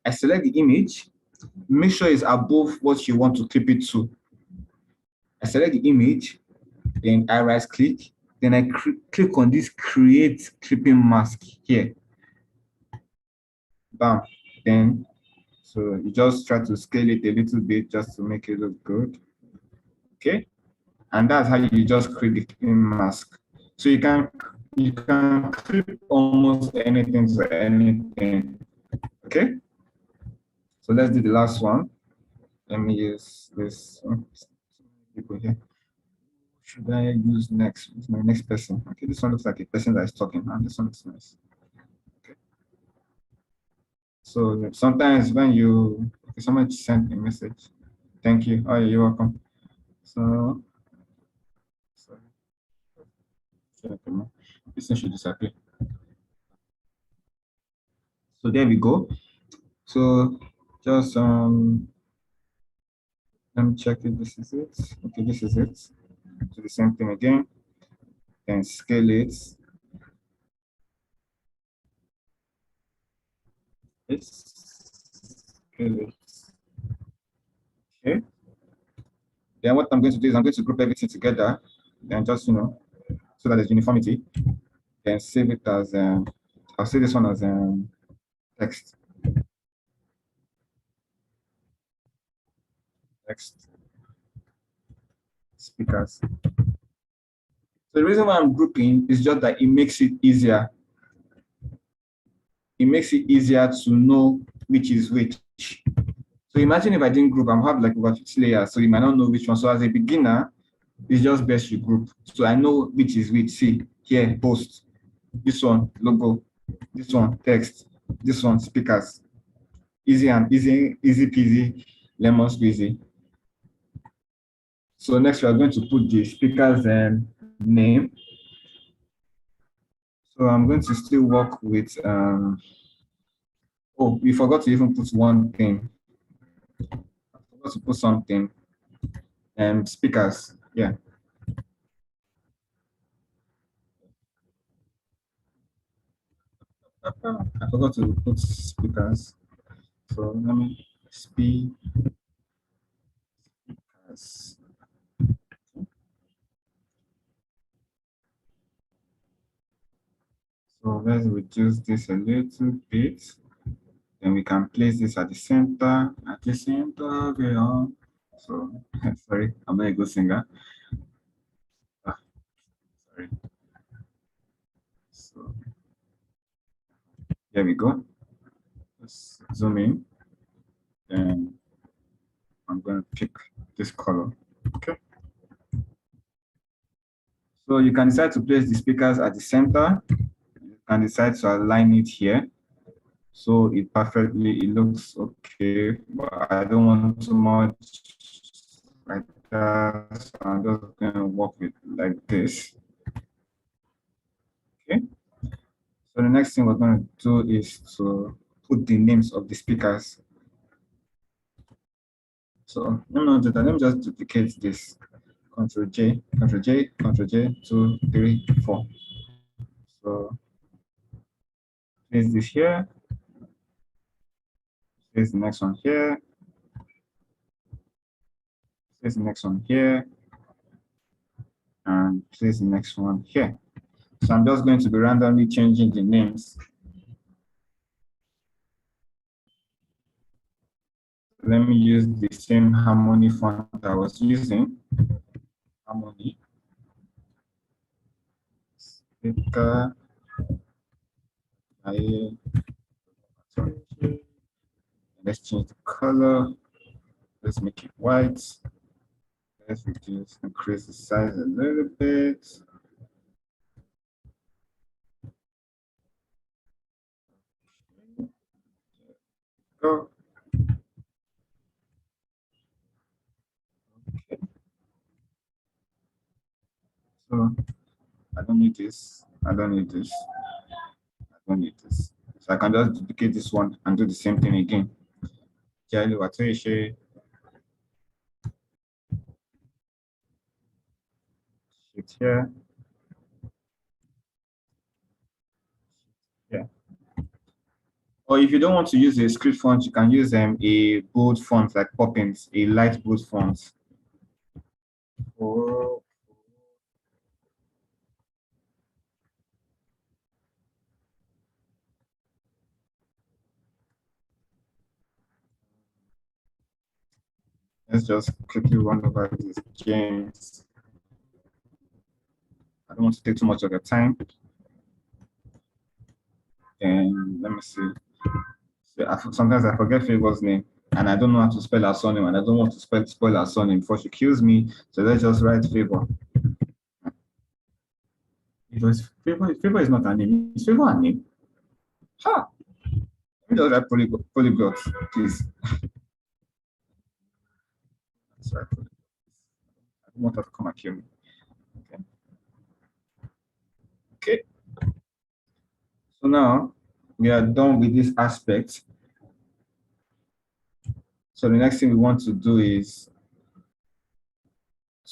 I select the image, make sure it's above what you want to clip it to. I select the image, then I right click, then I click on this create clipping mask here. Bam. Then, so you just try to scale it a little bit just to make it look good. Okay. And that's how you just create the clipping mask. So you can clip almost anything to anything. Okay. So let's do the last one. Let me use this people here. Should I use next? Who's my next person? Okay, this one looks like a person that is talking. And this one looks nice. Okay. So sometimes when someone sent a message. Thank you. Oh, you're welcome. So, sorry. This thing should disappear. So there we go. So just let me check if this is it. Okay, this is it. Do the same thing again. Then scale it. Scale it. Okay. Then what I'm going to do is I'm going to group everything together. Then just so that there's uniformity. Then save it as I'll save this one as text. Text speakers. So the reason why I'm grouping is just that it makes it easier. It makes it easier to know which is which. So imagine if I didn't group, I'm have like over 50 layers, so you might not know which one. So as a beginner, it's just best you group. So I know which is which. See here, post. This one, logo. This one, text. This one, speakers. Easy peasy, lemon squeezy. So next we are going to put the speaker's name. So I'm going to still work with, oh, we forgot to even put one thing. I forgot to put something, speakers, yeah. I forgot to put speakers. So let me speakers. So let's reduce this a little bit. Then we can place this at the center. At the center, yeah. So sorry, I'm not a good singer. Sorry. So here we go. Let's zoom in. Then I'm going to pick this color. Okay. So you can decide to place the speakers at the center. You can decide to align it here. So it looks okay, but I don't want too much like that. So I'm just going to work with like this. Okay. So the next thing we're going to do is to put the names of the speakers. So let me not do that. Let me just duplicate this. Control J, Control J, Control J, 2, 3, 4. So place this here. Place the next one here. Place the next one here. And place the next one here. So I'm just going to be randomly changing the names. Let me use the same Harmony font I was using. Harmony. Speaker. Let's change the color. Let's make it white. Let's increase the size a little bit. Go. Okay. So I don't need this. I don't need this. I don't need this. So I can just duplicate this one and do the same thing again. Shit here. Or if you don't want to use a script font, you can use a bold font like Poppins, a light bold font. Or let's just quickly run over these games. I don't want to take too much of your time. And let me see. So sometimes I forget Favor's name, and I don't know how to spell her surname, and I don't want to spoil her surname before she kills me. So let's just write Favor. It was Favor. Favor is not her name. Is Favor her name? Ha! Let me just write polyglot, please. That's right. I don't want her to come and kill me. Okay. Okay. So now we are done with this aspect. So the next thing we want to do is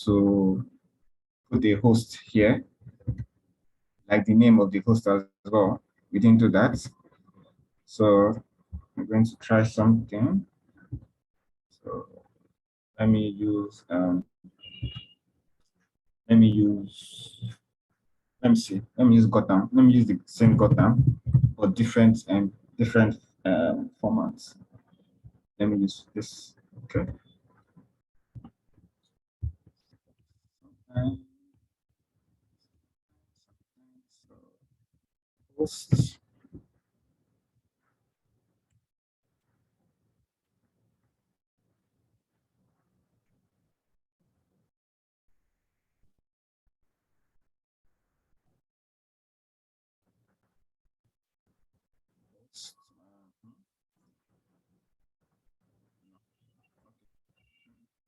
to put a host here, like the name of the host as well. We didn't do that. So I'm going to try something. So let me use let me use let me see. Let me use Gotham. Let me use the same Gotham, but different formats. Let me use this. Okay. And so hosts.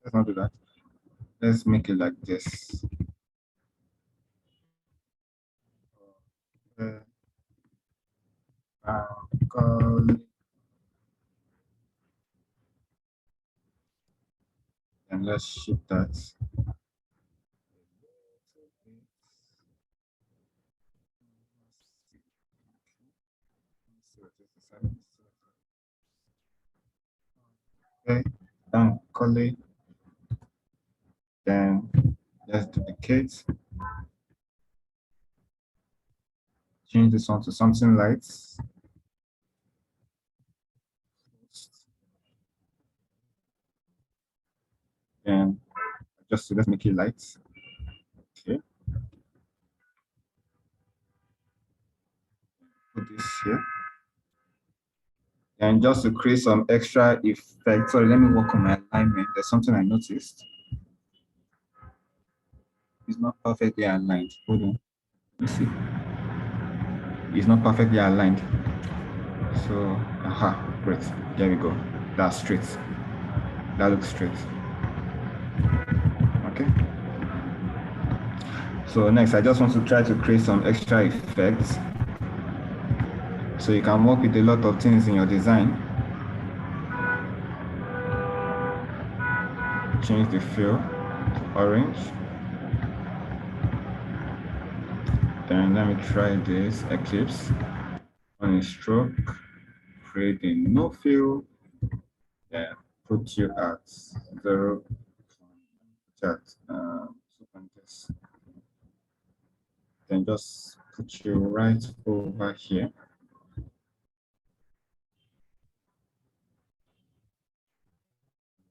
Let's not do that. Let's make it like this. Call, and let's ship that. Okay, done. Call it. Then let's duplicate. Change this one to something light. And just let's make it light. Okay. Put this here. And just to create some extra effect. Sorry, let me work on my alignment. There's something I noticed. It's not perfectly aligned. Hold on. Let's see. It's not perfectly aligned. So, aha, great. There we go. That's straight. That looks straight. Okay. So next, I just want to try to create some extra effects. So you can work with a lot of things in your design. Change the fill to orange. Then let me try this Eclipse on a stroke, create a no fill, then put you at 0, at this. Then just put you right over here.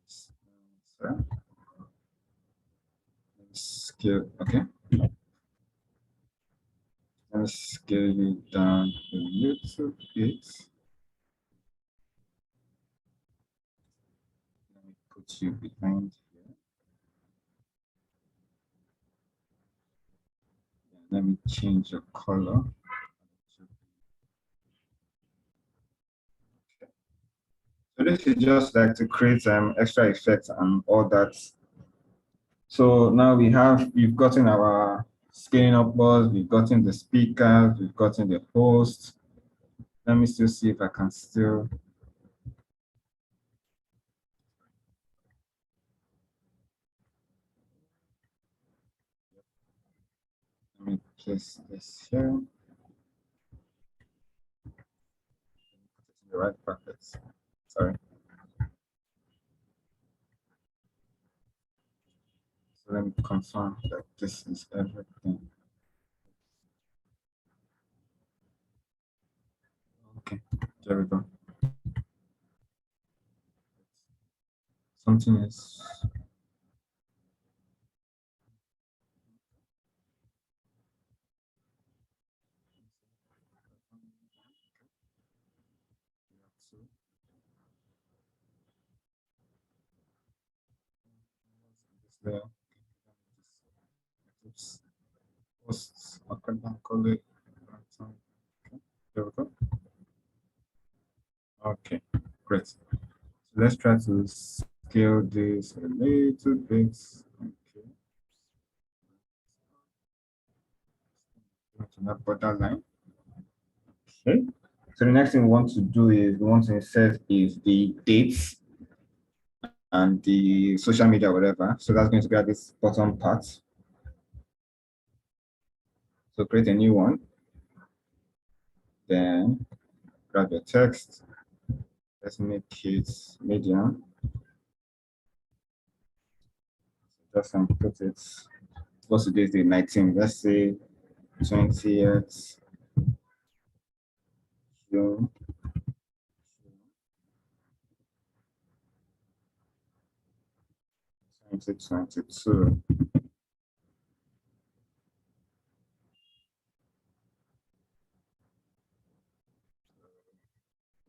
So, scale, okay. Let me scale you down a little bit. Let me put you behind here. Let me change your color. So this is just like to create extra effects and all that. So now we've gotten our scaling upwards, we've gotten the speakers, we've gotten the host. Let me still see if I can still. Let me place this here. the right brackets. Sorry. So let me confirm that this is everything. Okay, there we go. Something is there. Oops. Posts. Okay, call it. Okay, there we go. Okay, great. So let's try to scale this a little bit. Okay. To that borderline. Okay. So the next thing we want to do is we want to insert is the dates and the social media, whatever. So that's going to be at this bottom part. So create a new one. Then grab your text. Let's make it medium. Just put it. What's today's the 19th? Let's say 20th June. 2022.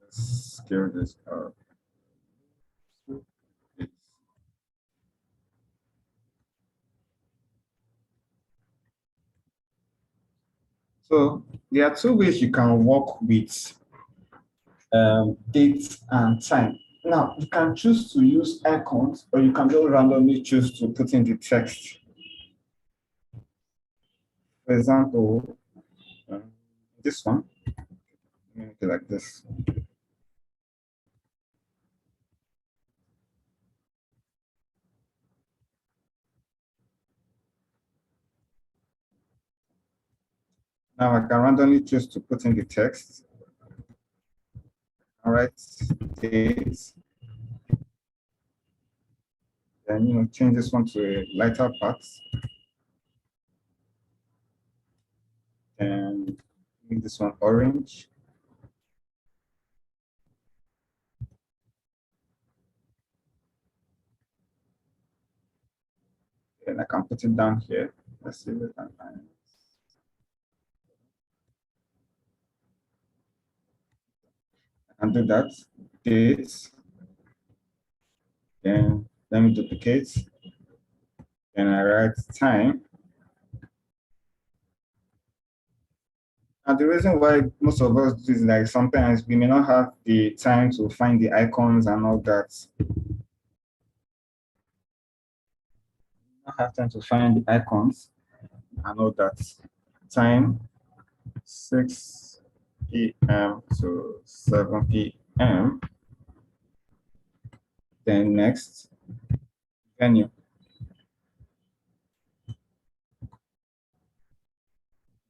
Let's scale this up. So there are two ways you can work with date and time. Now, you can choose to use icons or you can just randomly choose to put in the text. For example, this one, make it like this. Now I can randomly choose to put in the text. All right, dates. Then change this one to a lighter part. And make this one orange. And I can put it down here. Let's see what I can. I can do that. Dates. Then let me duplicate. And I write time. And the reason why most of us do is like sometimes we may not have the time to find the icons and all that. Not have time to find the icons and all that. Time 6 p.m. to 7 p.m. Then next, venue.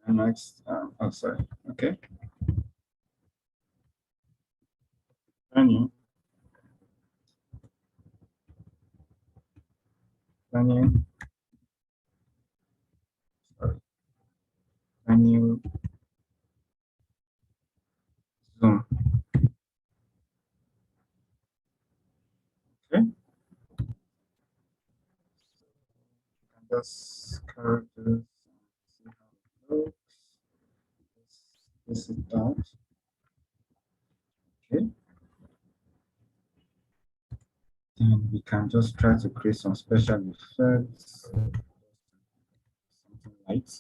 And next, oh, sorry, okay. Venue. Venue. Sorry. Venue. Zoom. Okay. Just carry this. See how it looks. This is that. Okay. Then we can just try to create some special effects. Something light.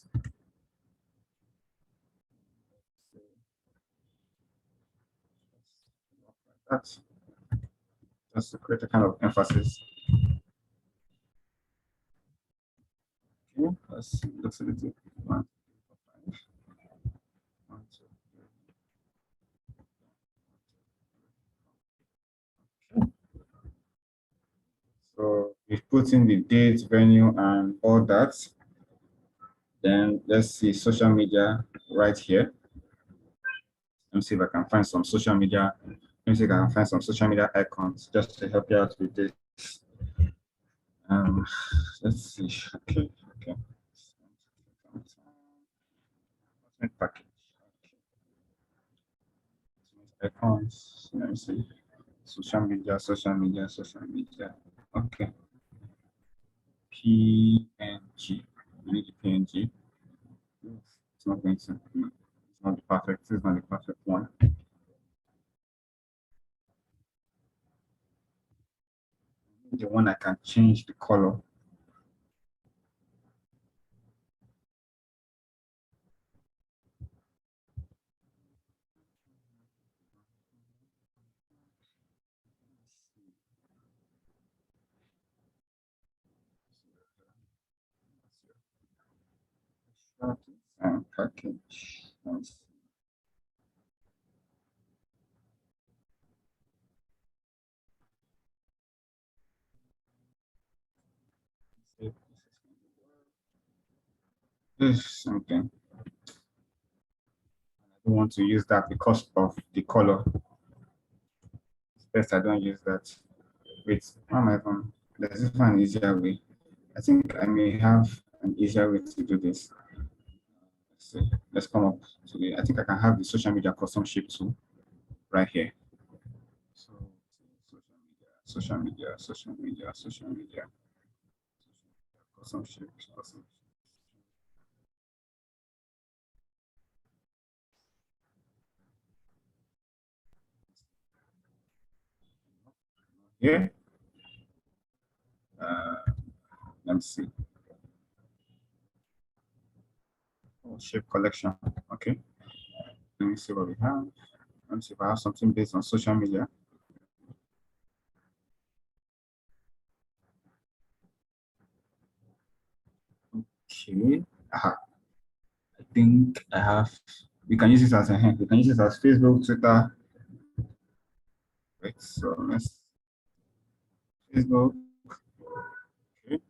Like that. Just to create a kind of emphasis. Okay, let's looks a little one. One, two, three. Okay. So we've put in the date, venue, and all that. Then let's see social media right here. Let me see if I can find some social media Let me see if I can find some social media icons just to help you out with this. Um, let's see. Okay, okay. Package. Okay. Icons. Let me see. Social media, social media, social media. Okay. PNG. We need the PNG. It's not going to. No, it's not the perfect. It's not the perfect one. The one I can change the color. Package. Let's see. This is something. I don't want to use that because of the color. It's best I don't use that. Wait, how am I going? Let's just find an easier way. I think I may have an easier way to do this. Let's see. Let's come up to the. I think I can have the social media custom shape too right here. So social media, social media, social media, custom shape, custom. Here, uh, let me see. Oh, shape collection. Okay. Let me see what we have. Let me see if I have something based on social media. Okay. Aha. I think I have. We can use this as a hand. We can use this as Facebook, Twitter. Right. So let's Facebook. Okay.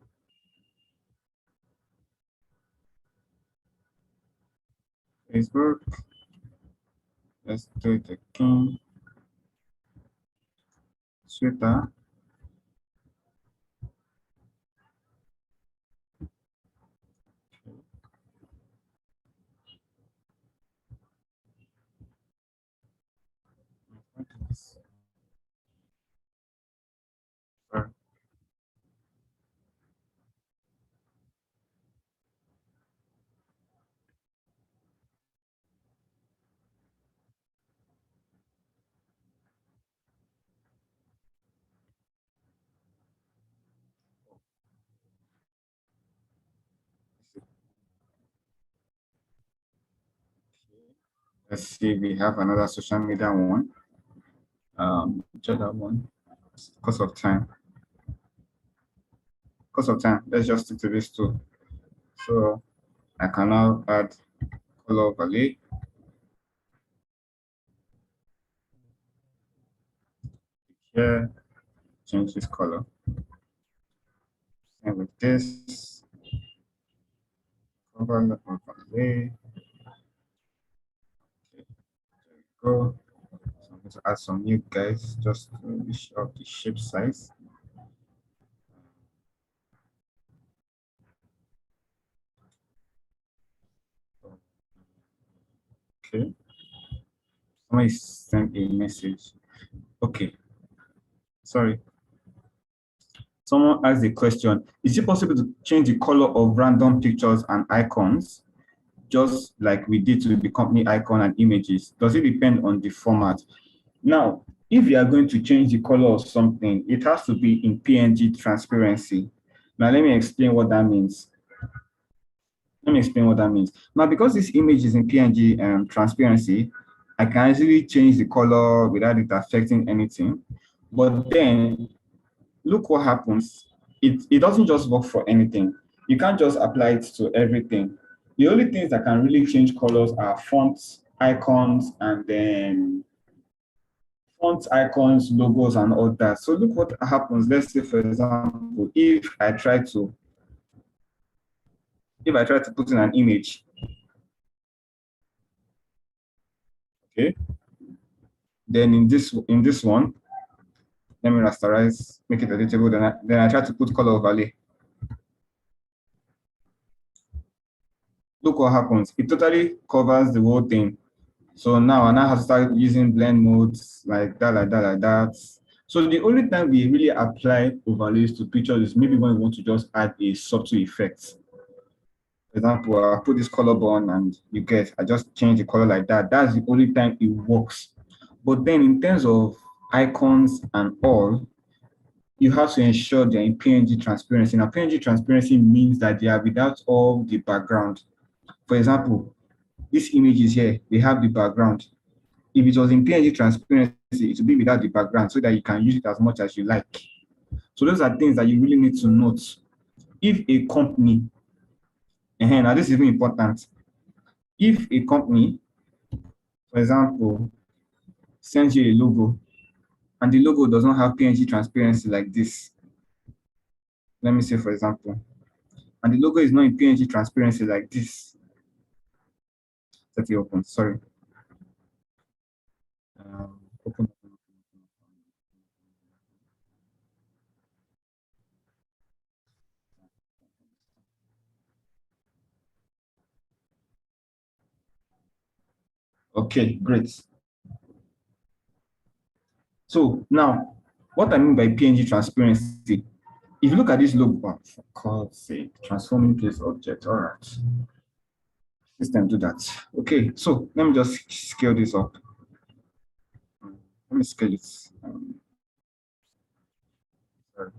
Facebook. Let's do it again. Twitter. Sorry. Let's see. We have another social media one. Which other one? Because of time. Because of time. Let's just stick to this two. So I can now add color overlay. Here, change this color. And with this, cover overlay. Okay, there we go. So I'm going to add some new guys just to show up the shape size. Okay. Somebody sent a message. Okay. Sorry. Someone asked the question, is it possible to change the color of random pictures and icons, just like we did with the company icon and images? Does it depend on the format? Now, if you are going to change the color of something, it has to be in PNG transparency. Now, let me explain what that means. Let me explain what that means. Now, because this image is in PNG transparency, I can easily change the color without it affecting anything. But then look what happens. It doesn't just work for anything. You can't just apply it to everything. The only things that can really change colors are fonts, icons, and then fonts, icons, logos, and all that. So look what happens. Let's say, for example, if I try to put in an image, okay, Then in this one, let me rasterize, make it editable. Then I try to put color overlay. Look what happens. It totally covers the whole thing. So now I now have to start using blend modes like that, like that, like that. So the only time we really apply overlays to pictures is maybe when we want to just add a subtle effect. For example, I put this color bond and you get, I just change the color like that. That's the only time it works. But then in terms of icons and all, you have to ensure they're in PNG transparency. Now, PNG transparency means that they are without all the background. For example, these images here, they have the background. If it was in PNG transparency, it would be without the background so that you can use it as much as you like. So those are things that you really need to note. If a company, and now this is very important, if a company, for example, sends you a logo and the logo does not have PNG transparency like this, let me say for example, and the logo is not in PNG transparency like this, let it open, sorry. Open. Okay, great. So now, what I mean by PNG transparency, if you look at this logo, for God's sake, transforming place object, all right. System do that. Okay, so let me just scale this up. Let me scale it. Sorry.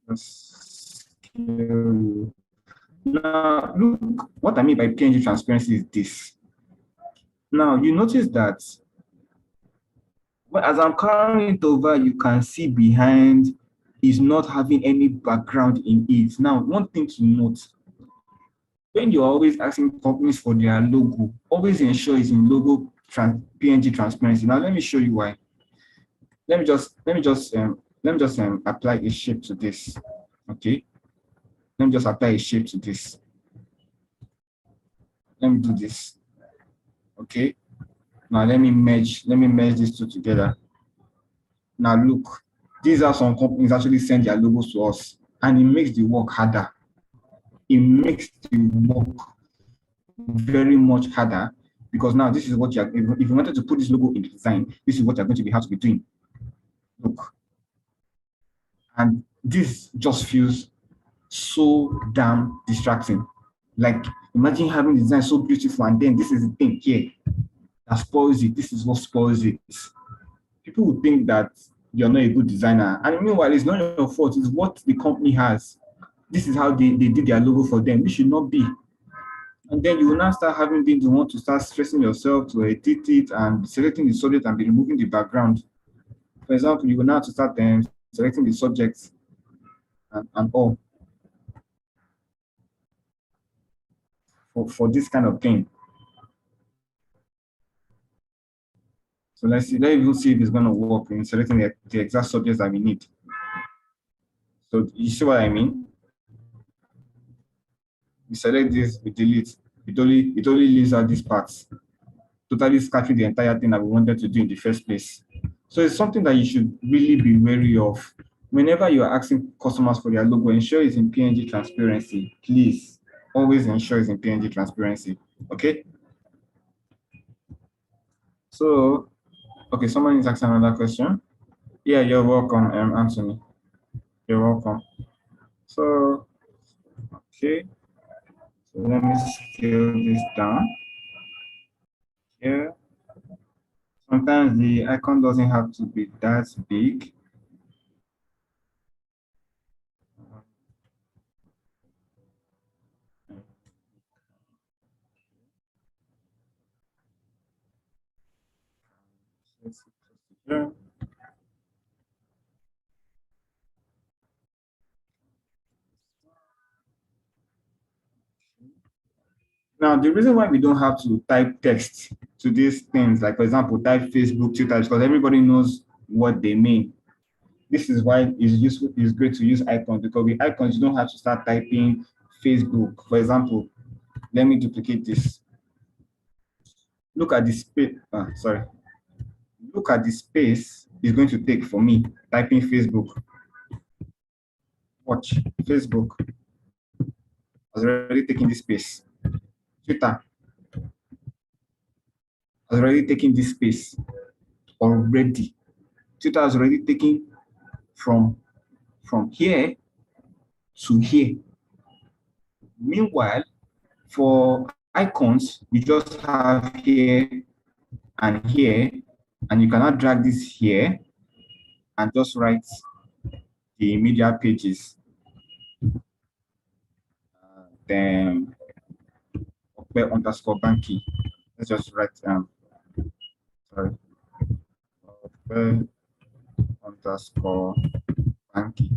Just scale. Now, look, what I mean by PNG transparency is this. Now, you notice that as I'm carrying it over, you can see behind is not having any background in it. Now, one thing to note, when you're always asking companies for their logo, always ensure it's in logo PNG transparency. Now, let me show you why. Let me just apply a shape to this. Okay. Let me just apply a shape to this. Let me do this. Okay. Now let me merge these two together. Now look, these are some companies actually send their logos to us, and it makes the work harder. It makes the work very much harder because now this is what you're, if you wanted to put this logo in the design, this is what you're going to have to be doing. Look. And this just feels so damn distracting. Like, imagine having the design so beautiful, and then this is the thing here that spoils it. This is what spoils it. People would think that you're not a good designer. And meanwhile, it's not your fault. It's what the company has. This is how they did their logo for them. This should not be. And then you will now start having things you want to start stressing yourself to edit it and selecting the subject and be removing the background. For example, you will now have to start selecting the subjects and all for this kind of thing. So let's even see if it's going to work in selecting the exact subjects that we need. So you see what I mean? We select this, we delete. It only leaves out these parts, totally scattering the entire thing that we wanted to do in the first place. So it's something that you should really be wary of. Whenever you are asking customers for their logo, ensure it's in PNG transparency. Please, always ensure it's in PNG transparency. Okay? So, okay, someone is asking another question. Yeah, you're welcome, Anthony. You're welcome. So, okay. So let me scale this down. Here. Sometimes the icon doesn't have to be that big. Here. Now, the reason why we don't have to type text to these things, like for example, type Facebook, Twitter, is because everybody knows what they mean. This is why it's useful, it's great to use icons, because with icons, you don't have to start typing Facebook. For example, let me duplicate this. Look at the space. Sorry. Look at the space it's going to take for me typing Facebook. Watch Facebook has already taken this space. Twitter has already taken this space already. Twitter has already taken from here to here. Meanwhile, for icons, you just have here and here, and you cannot drag this here and just write the media pages. Then _Banky. Let's just write sorry, _Banky.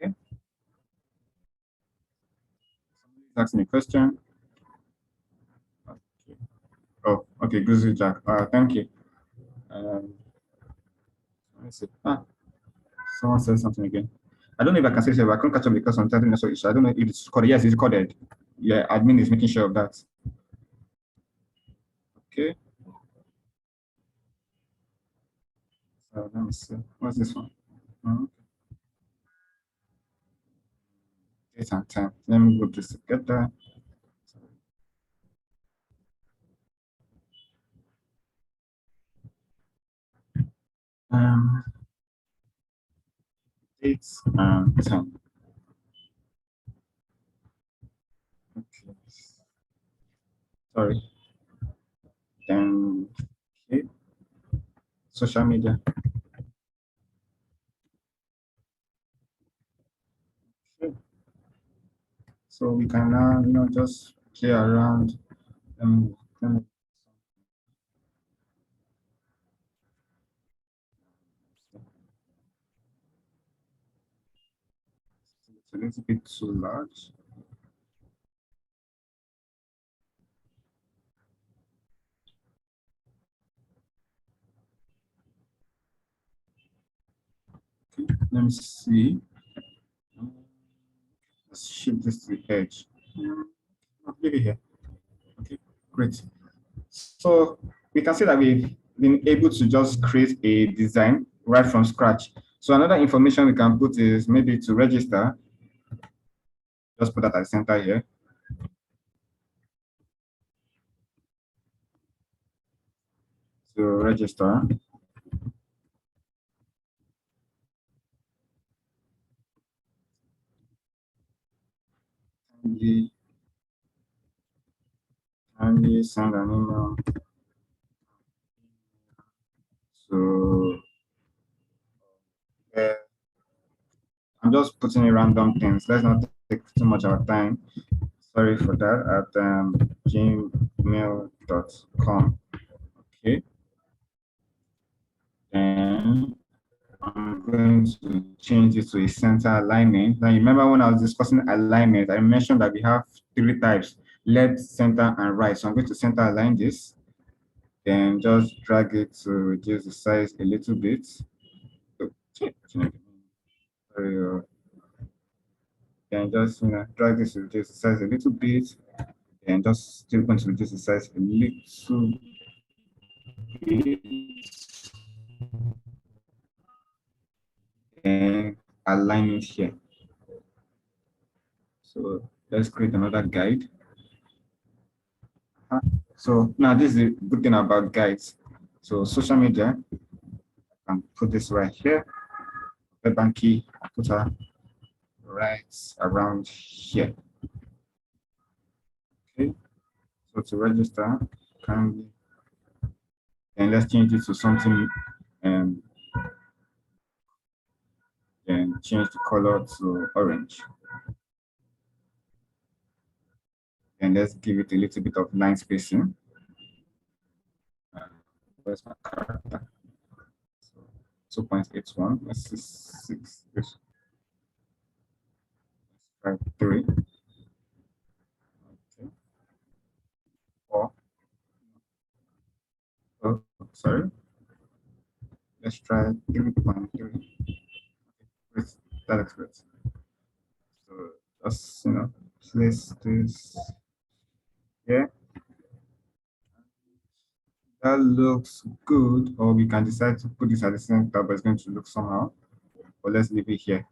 Okay. Somebody's asking me a question. Okay. Oh, okay, Grizzly Jack. Thank you. Let me see. Someone said something again. I don't know if I can say so, but I couldn't catch up because I'm typing so I don't know if it's recorded. Yes, it's recorded. Yeah, admin is making sure of that. Okay. So let me see. What's this one? Date and time. Let me put this together. Dates and time. Okay. Sorry. Then okay. Social media. Okay. So we can now, just play around. It's a little bit too large. Okay. Let me see. Let's shift this to the edge. Leave it here. Okay, great. So we can see that we've been able to just create a design right from scratch. So another information we can put is maybe to register. Just put that at the center here. To register. Kindly send an email. So I'm just putting in random things. Let's not take too much of our time. Sorry for that. At gmail.com. Okay. Then I'm going to change it to a center alignment. Now, you remember when I was discussing alignment, I mentioned that we have 3 types: left, center, and right. So I'm going to center align this. Then just drag it to reduce the size a little bit. Then just drag this to reduce the size a little bit, and just still going to reduce the size a little bit, and align it here. So let's create another guide. So now this is the good thing about guides. So social media, I can put this right here. Banky, put her right around here. Okay. So to register, kindly, and let's change it to something, and then change the color to orange. And let's give it a little bit of line spacing. Where's my character? So 2.81. Let's see 6. Let's try 3. Okay. 4. Oh, sorry. Let's try 3.3. That looks great. So just place this here. That looks good. Or we can decide to put this at the center, but it's going to look somehow. But let's leave it here.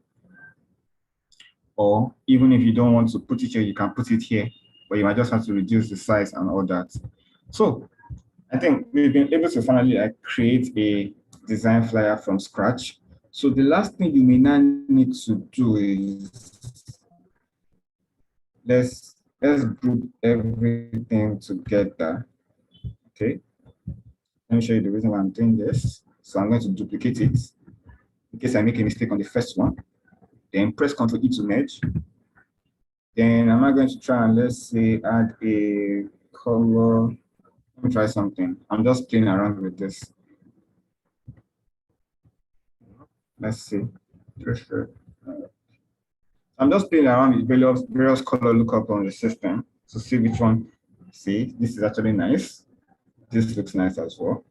Or even if you don't want to put it here, you can put it here, but you might just have to reduce the size and all that. So I think we've been able to finally create a design flyer from scratch. So the last thing you may now need to do is let's group everything together. Okay. Let me show you the reason why I'm doing this. So I'm going to duplicate it in case I make a mistake on the first one. Then press Ctrl E to merge. Then I'm not going to try and let's say add a color. Let me try something. I'm just playing around with this. Let's see. I'm just playing around with various color lookup on the system to see which one. See, this is actually nice. This looks nice as well.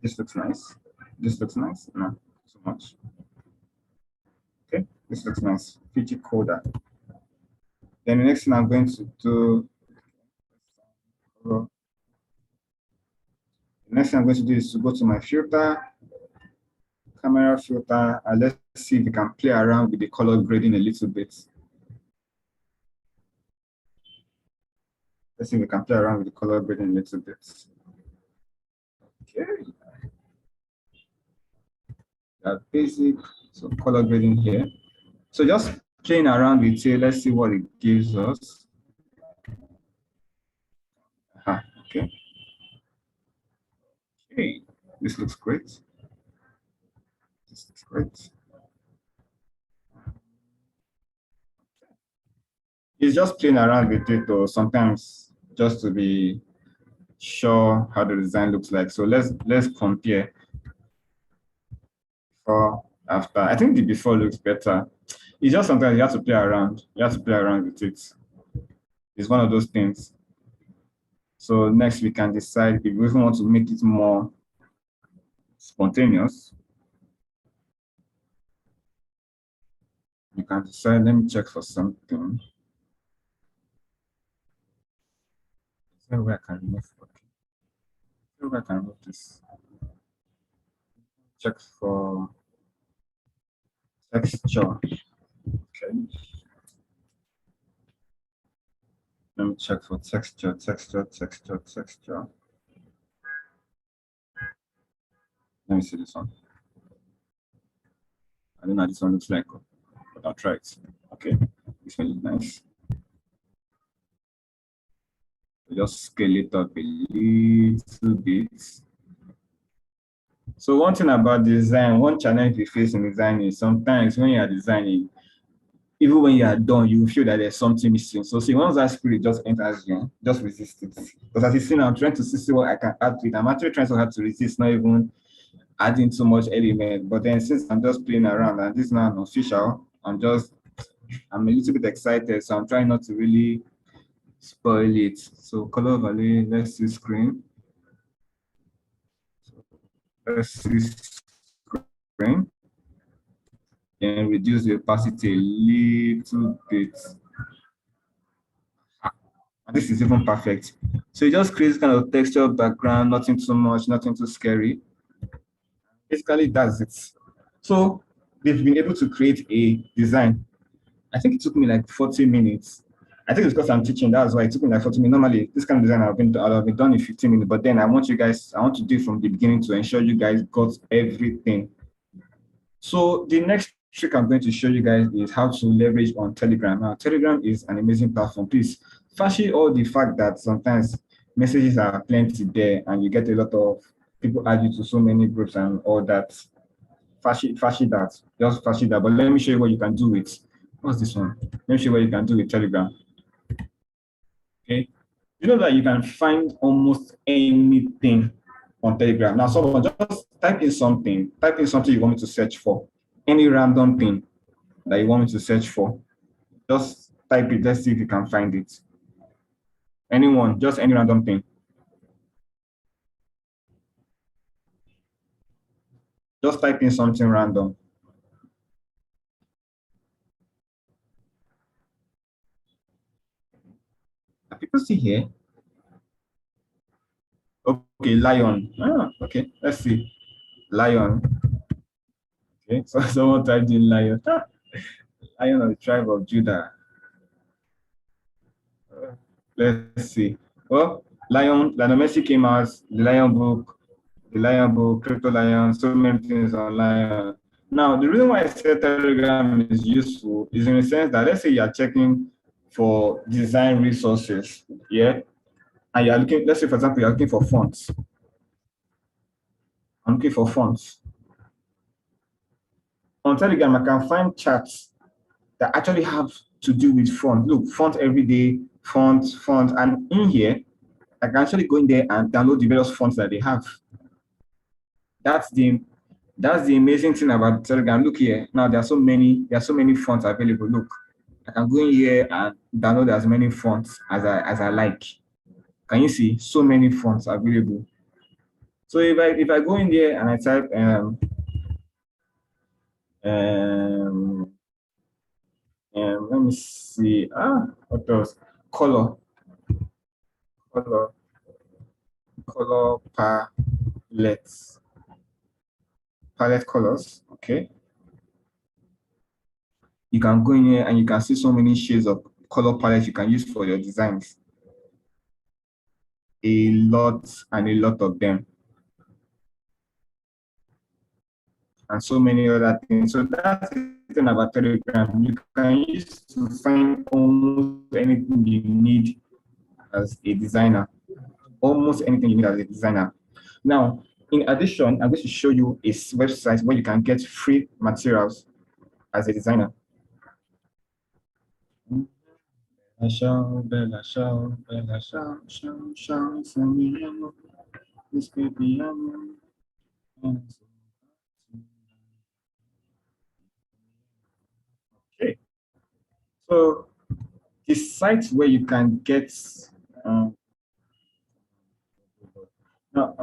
This looks nice. This looks nice. No, so much. Okay, this looks nice. Feature coder. Then the next thing I'm going to do. The next thing I'm going to do is to go to my filter, camera filter, and let's see if we can play around with the color grading a little bit. Let's see if we can play around with the color grading a little bit. Okay. That basic, so color grading here. So just playing around with it, let's see what it gives us. Okay. Okay, this looks great. This looks great. It's just playing around with it, or sometimes just to be sure how the design looks like. So let's compare before, after. I think the before looks better. It's just sometimes you have to play around. You have to play around with it. It's one of those things. So next we can decide if we even want to make it more spontaneous. You can decide, let me check for something. Where I can remove, okay. Where I can remove this. Check for texture. Okay. Let me check for texture. Let me see this one. I don't know how this one looks like, but I'll try it. Okay, this one is nice. Just scale it up a little bit. So one thing about design, one challenge we face in design is sometimes when you are designing, even when you are done, you feel that there's something missing. So see, once that spirit just enters you, just resist it. Because as you see now, I'm trying to see what I can add to it. I'm actually trying so hard to resist, not even adding too much element. But then since I'm just playing around and this is now official, I'm a little bit excited. So I'm trying not to really spoil it. So color value, let's see screen. Let's see screen. And reduce the opacity a little bit. And this is even perfect. So it just creates kind of texture background, nothing too much, nothing too scary. Basically, that's it. So they've been able to create a design. I think it took me like 40 minutes. I think it's because I'm teaching, that's why it took me like 40 minutes. Normally, this kind of design I've been done in 15 minutes, but then I want to do it from the beginning to ensure you guys got everything. So the next trick I'm going to show you guys is how to leverage on Telegram. Now, Telegram is an amazing platform. Please, fashion all the fact that sometimes messages are plenty there and you get a lot of people add you to so many groups and all that. Fashion that, just fashion that. But let me show you what you can do with, what's this one? Let me show you what you can do with Telegram. Okay. You know that you can find almost anything on Telegram. Now, someone just type in something you want me to search for, any random thing that you want me to search for. Just type it, let's see if you can find it. Anyone, just any random thing. Just type in something random. people see here? Okay, lion. Ah, okay, let's see. Lion. Okay, so someone typed in lion. Ah, lion of the tribe of Judah. Let's see. Well, Lionel Messi came out, the Lion Book, Crypto Lion, so many things on Lion. Now, the reason why I said Telegram is useful is in the sense that let's say you're checking for design resources, yeah, and you're looking, let's say for example, you're looking for fonts. I'm looking for fonts. On Telegram, I can find charts that actually have to do with font. Look, font every day, font, and in here, I can actually go in there and download the various fonts that they have. That's the amazing thing about Telegram. Look here. Now there are so many fonts available. Look, I can go in here and download as many fonts as I like. Can you see so many fonts available? So if I go in there and I type let me see what else? Color color color palette colors. Okay, you can go in here and you can see so many shades of color palettes you can use for your designs. A lot and a lot of them, and so many other things. So that's the thing about Telegram. You can use to find almost anything you need as a designer. Almost anything you need as a designer. Now, in addition, I'm going to show you a website where you can get free materials as a designer. Bella show, send me this baby. Okay, so the site where you can get no,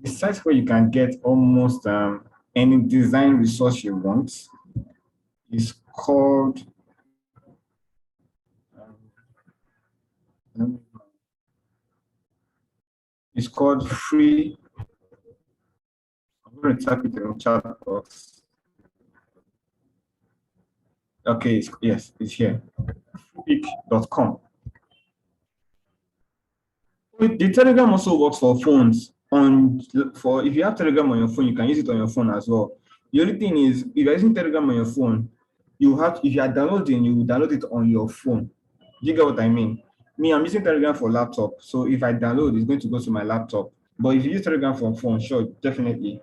the site where you can get almost any design resource you want is called free. I'm going to type it in the chat box. Okay, yes, it's here. Freepik.com. The Telegram also works for phones. If you have Telegram on your phone, you can use it on your phone as well. The only thing is, if you're using Telegram on your phone, if you are downloading, you will download it on your phone. Do you get what I mean? Me, I'm using Telegram for laptop, so if I download, it's going to go to my laptop. But if you use Telegram for phone, sure, definitely,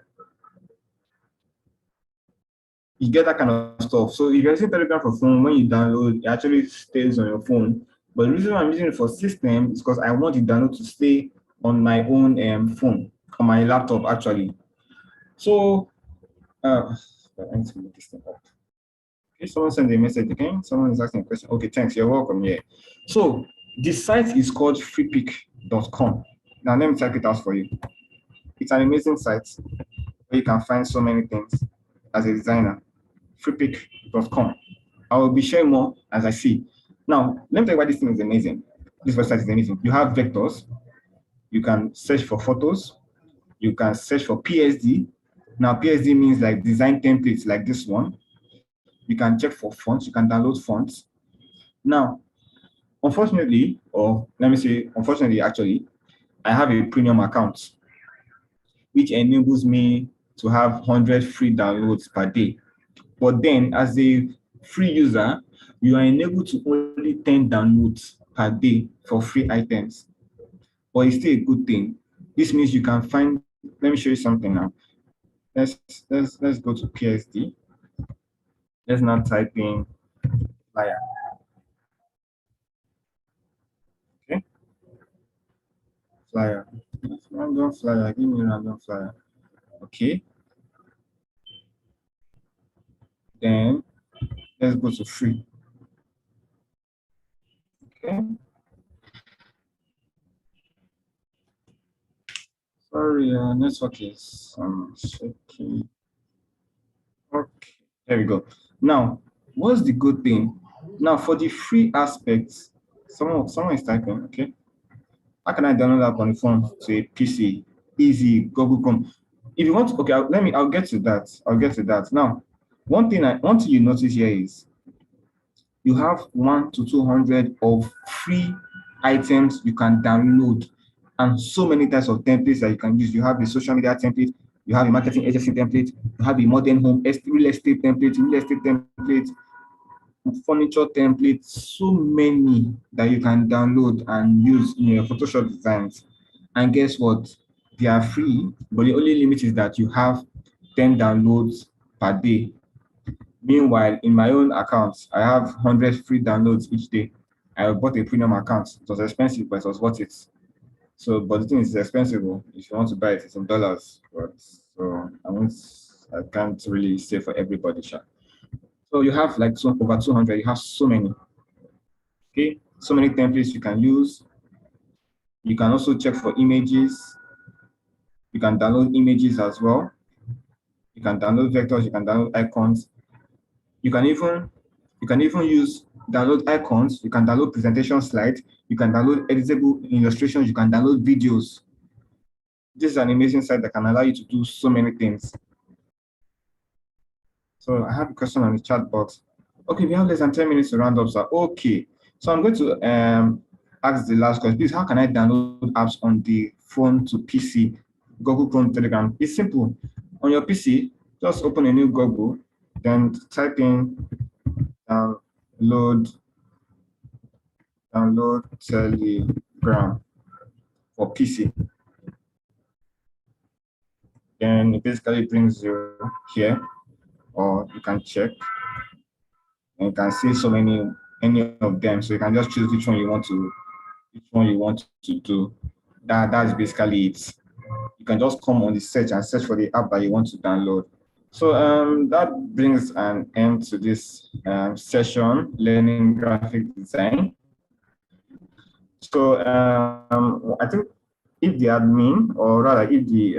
you get that kind of stuff. So if you're using Telegram for phone, when you download, it actually stays on your phone. But the reason why I'm using it for system is because I want the download to stay on my own phone, on my laptop actually. So I need to move this thing up. Okay, someone sent a message again. Someone is asking a question. Okay, thanks. You're welcome. Yeah. So the site is called freepik.com. Now let me type it out for you. It's an amazing site where you can find so many things as a designer. Freepik.com. I will be sharing more as I see. Now, let me tell you why this thing is amazing. This website is amazing. You have vectors. You can search for photos. You can search for PSD. Now, PSD means like design templates like this one. You can check for fonts. You can download fonts. Now, unfortunately, or let me say, unfortunately, actually, I have a premium account, which enables me to have 100 free downloads per day. But then, as a free user, you are enabled to only 10 downloads per day for free items. But it's still a good thing. This means you can find, let me show you something now. Let's go to PSD. Let's now type in flyer. Okay. Flyer. Random flyer. Give me a random flyer. Okay. Then let's go to free. Okay. Sorry, network is shaky. Okay, there we go. Now, what's the good thing? Now, for the free aspects, Someone is typing. Okay. How can I download that on the phone to a PC? Easy, Google Chrome. If you want, okay, I'll get to that. I'll get to that. Now, one thing you notice here is you have 1 to 200 of free items you can download and so many types of templates that you can use. You have a social media template, you have a marketing agency template, you have a modern home, real estate template, furniture templates, so many that you can download and use in your Photoshop designs. And guess what? They are free, but the only limit is that you have 10 downloads per day. Meanwhile, in my own account, I have 100 free downloads each day. I bought a premium account. It was expensive, but it was worth it. So, but the thing is, it's expensive. If you want to buy it, it's in dollars. But so I can't really say for everybody. So you have like over 200. You have so many. Okay, so many templates you can use. You can also check for images. You can download images as well. You can download vectors. You can download icons. You can even use download icons. You can download presentation slides. You can download editable illustrations. You can download videos. This is an amazing site that can allow you to do so many things. So I have a question on the chat box. Okay, we have less than 10 minutes to round up, sir. Okay, so I'm going to ask the last question. Please, how can I download apps on the phone to PC, Google Chrome, Telegram? It's simple. On your PC, just open a new Google, then type in download Telegram for PC. Then it basically brings you here, or you can check, and you can see so many any of them. So you can just choose which one you want to do. That's basically it. You can just come on the search and search for the app that you want to download. So that brings an end to this session, learning graphic design. So I think if the admin, or rather if the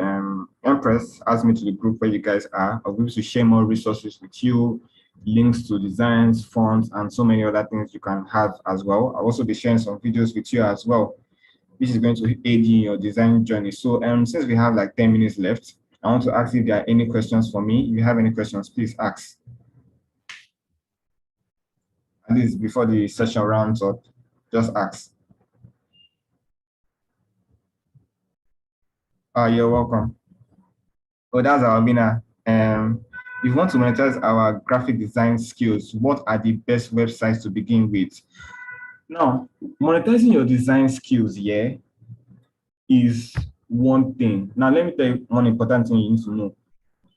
Empress adds me to the group where you guys are, I'll be able to share more resources with you, links to designs, fonts, and so many other things you can have as well. I'll also be sharing some videos with you as well. This is going to aid you in your design journey. So since we have like 10 minutes left, I want to ask if there are any questions for me. If you have any questions, please ask. At least before the session rounds up, just ask. You're welcome. Oh, that's our winner. If you want to monetize our graphic design skills, what are the best websites to begin with? Now, monetizing your design skills here is one thing. Now, let me tell you one important thing you need to know.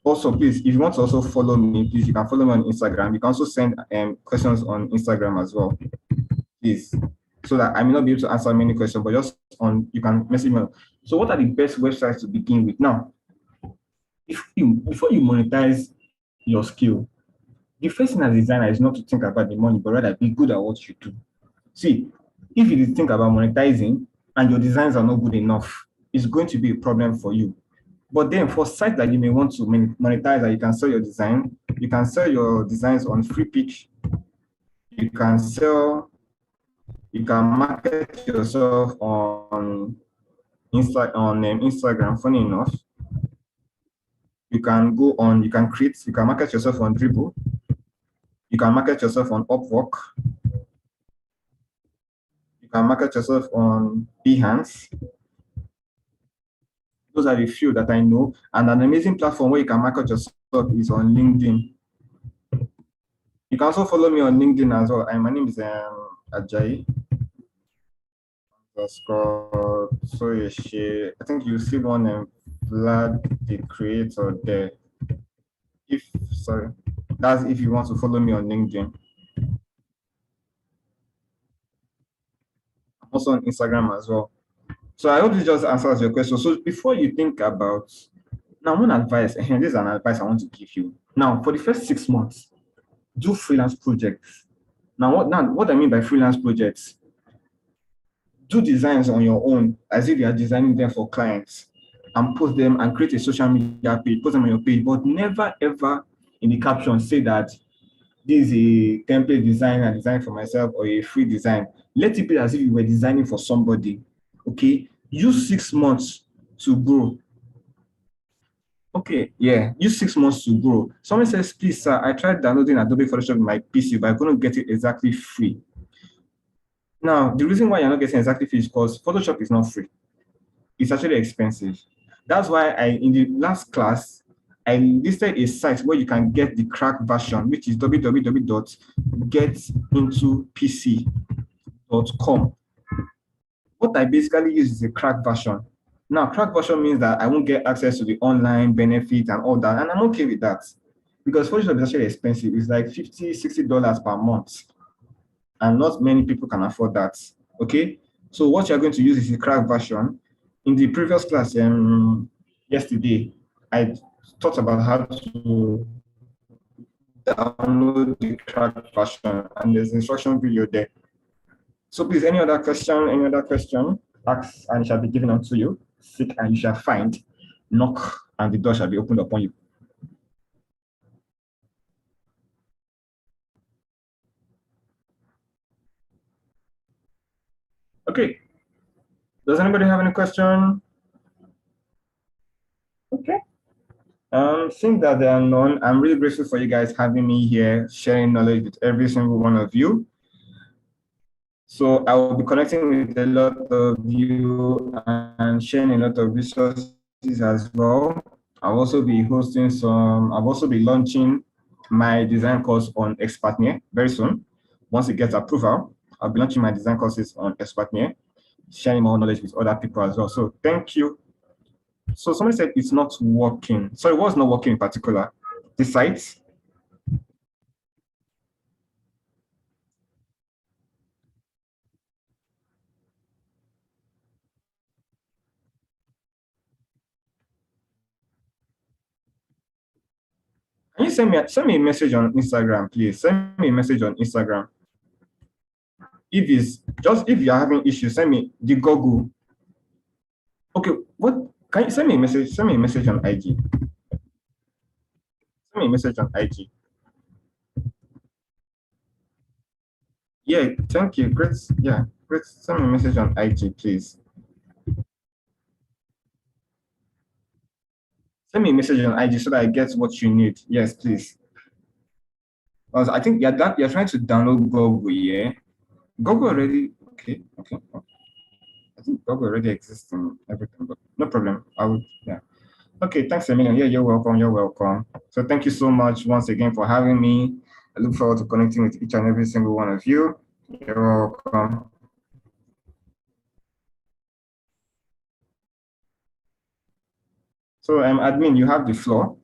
Also, please, if you want to also follow me, please, you can follow me on Instagram. You can also send questions on Instagram as well, please, so that I may not be able to answer many questions, but just you can message me. So what are the best websites to begin with? Now, before you monetize your skill, the first thing as a designer is not to think about the money, but rather be good at what you do. See, if you think about monetizing and your designs are not good enough, it's going to be a problem for you. But then for sites that you may want to monetize, that you can sell your design, you can sell your designs on Freepik. You can market yourself on Instagram. Funny enough, you can market yourself on Dribbble. You can market yourself on Upwork. You can market yourself on Behance. Those are the few that I know. And an amazing platform where you can market yourself is on LinkedIn. You can also follow me on LinkedIn as well. My name is Ajayi. Soyeshi. I think you see one Vlad the creator there. That's if you want to follow me on LinkedIn. I'm also on Instagram as well. So I hope this just answers your question. So before you think about, now one advice, and this is an advice I want to give you. Now, for the first 6 months, do freelance projects. Now what I mean by freelance projects, do designs on your own as if you are designing them for clients, and post them and create a social media page, post them on your page, but never ever in the caption say that this is a template design I designed for myself or a free design. Let it be as if you were designing for somebody. Okay. Use 6 months to grow. Okay, yeah, use 6 months to grow. Someone says, please, sir, I tried downloading Adobe Photoshop on my PC, but I couldn't get it exactly free. Now, the reason why you're not getting exactly free is because Photoshop is not free. It's actually expensive. That's why in the last class, I listed a site where you can get the cracked version, which is www.getintopc.com. What I basically use is a cracked version. Now, cracked version means that I won't get access to the online benefit and all that, and I'm okay with that because Photoshop is actually expensive. It's like $50, $60 per month, and not many people can afford that. Okay, so what you're going to use is the cracked version. In the previous class, yesterday, I taught about how to download the cracked version, and there's instruction video there. So please, any other question? Any other question? Ask, and it shall be given unto you. Seek, and you shall find. Knock, and the door shall be opened upon you. Okay. Does anybody have any question? Okay. Seeing that there are none, I'm really grateful for you guys having me here, sharing knowledge with every single one of you. So I will be connecting with a lot of you and sharing a lot of resources as well. I'll also be launching my design course on Expertnia very soon. Once it gets approval, I'll be launching my design courses on Expertnia, sharing more knowledge with other people as well. So thank you. So somebody said it's not working. So it was not working in particular. The site. Can you send me a message on Instagram, please? Send me a message on Instagram. If you're having issues, send me the Google. Okay, what can you send me a message? Send me a message on IG. Send me a message on IG. Yeah, thank you. Great. Yeah, great. Send me a message on IG, please. Send me a message on IG so that I get what you need. Yes, please. Because I think you're trying to download Google, yeah? Google already okay, okay. I think Google already exists in everything, but no problem. I would yeah. Okay, thanks a million. Yeah, you're welcome. You're welcome. So thank you so much once again for having me. I look forward to connecting with each and every single one of you. You're welcome. So, admin, you have the floor.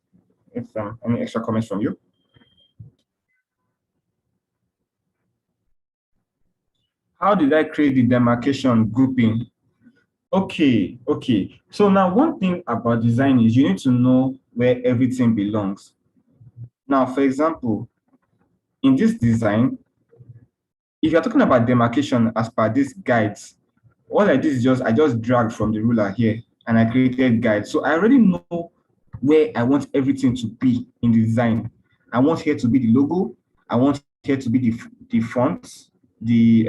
If any extra comments from you. How did I create the demarcation grouping? Okay, okay. So now one thing about design is you need to know where everything belongs. Now, for example, in this design, if you're talking about demarcation as per these guides, all I did is I just dragged from the ruler here and I created guides. So I already know where I want everything to be in the design. I want here to be the logo. I want here to be the font, the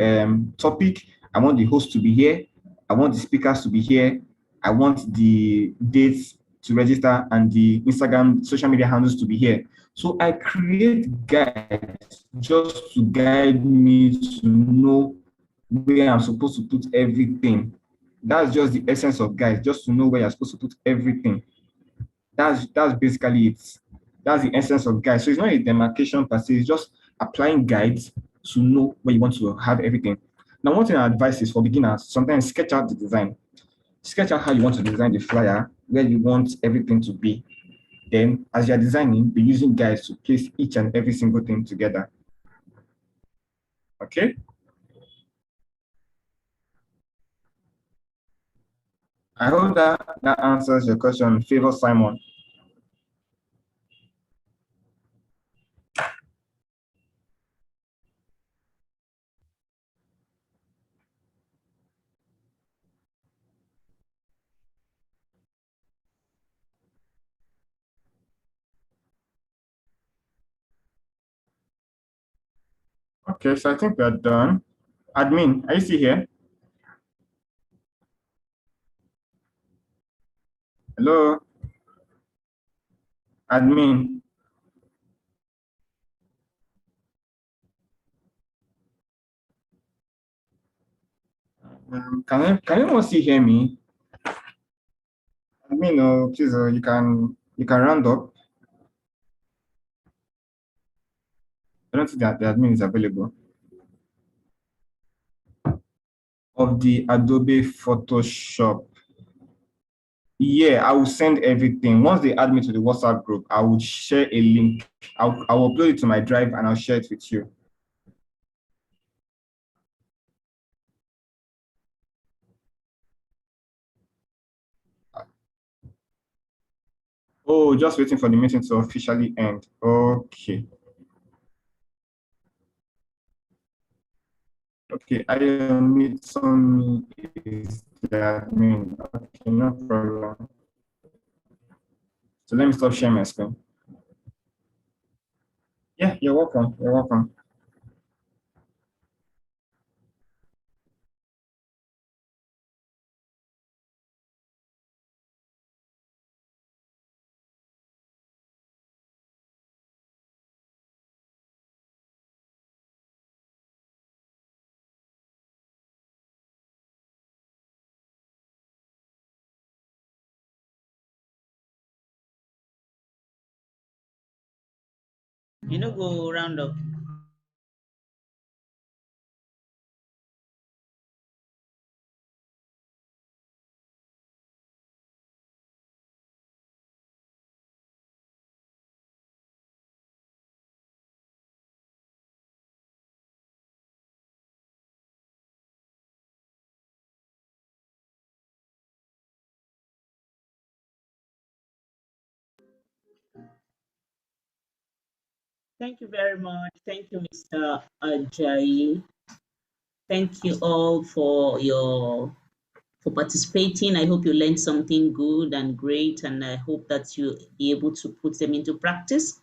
topic. I want the host to be here. I want the speakers to be here. I want the dates to register and the Instagram social media handles to be here. So I create guides just to guide me to know where I'm supposed to put everything. That's just the essence of guides, just to know where you're supposed to put everything. That's basically it. That's the essence of guides. So it's not a demarcation per se, it's just applying guides to know where you want to have everything. Now, one thing I advise is for beginners, sometimes sketch out the design. Sketch out how you want to design the flyer, where you want everything to be. Then, as you're designing, be using guides to place each and every single thing together. Okay? I hope that answers your question. Favor Simon. Okay, so I think we're done. Admin, are you still here? Hello, admin. Can anyone still hear me? Admin, please, you can round up. I don't think that the admin is available. Of the Adobe Photoshop. Yeah, I will send everything. Once they add me to the WhatsApp group, I will share a link. I'll upload it to my drive and I'll share it with you. Oh, just waiting for the meeting to officially end. Okay. Okay, I meet some is the admin. Okay, no problem. So let me stop sharing my screen. Yeah, you're welcome. You're welcome. Go round up. Thank you very much. Thank you, Mr. Ajayi. Thank you all for participating. I hope you learned something good and great, and I hope that you'll be able to put them into practice.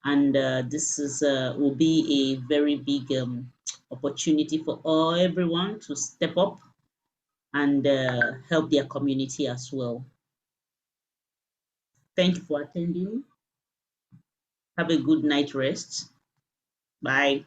And this is will be a very big opportunity for everyone to step up and help their community as well. Thank you for attending. Have a good night rest. Bye.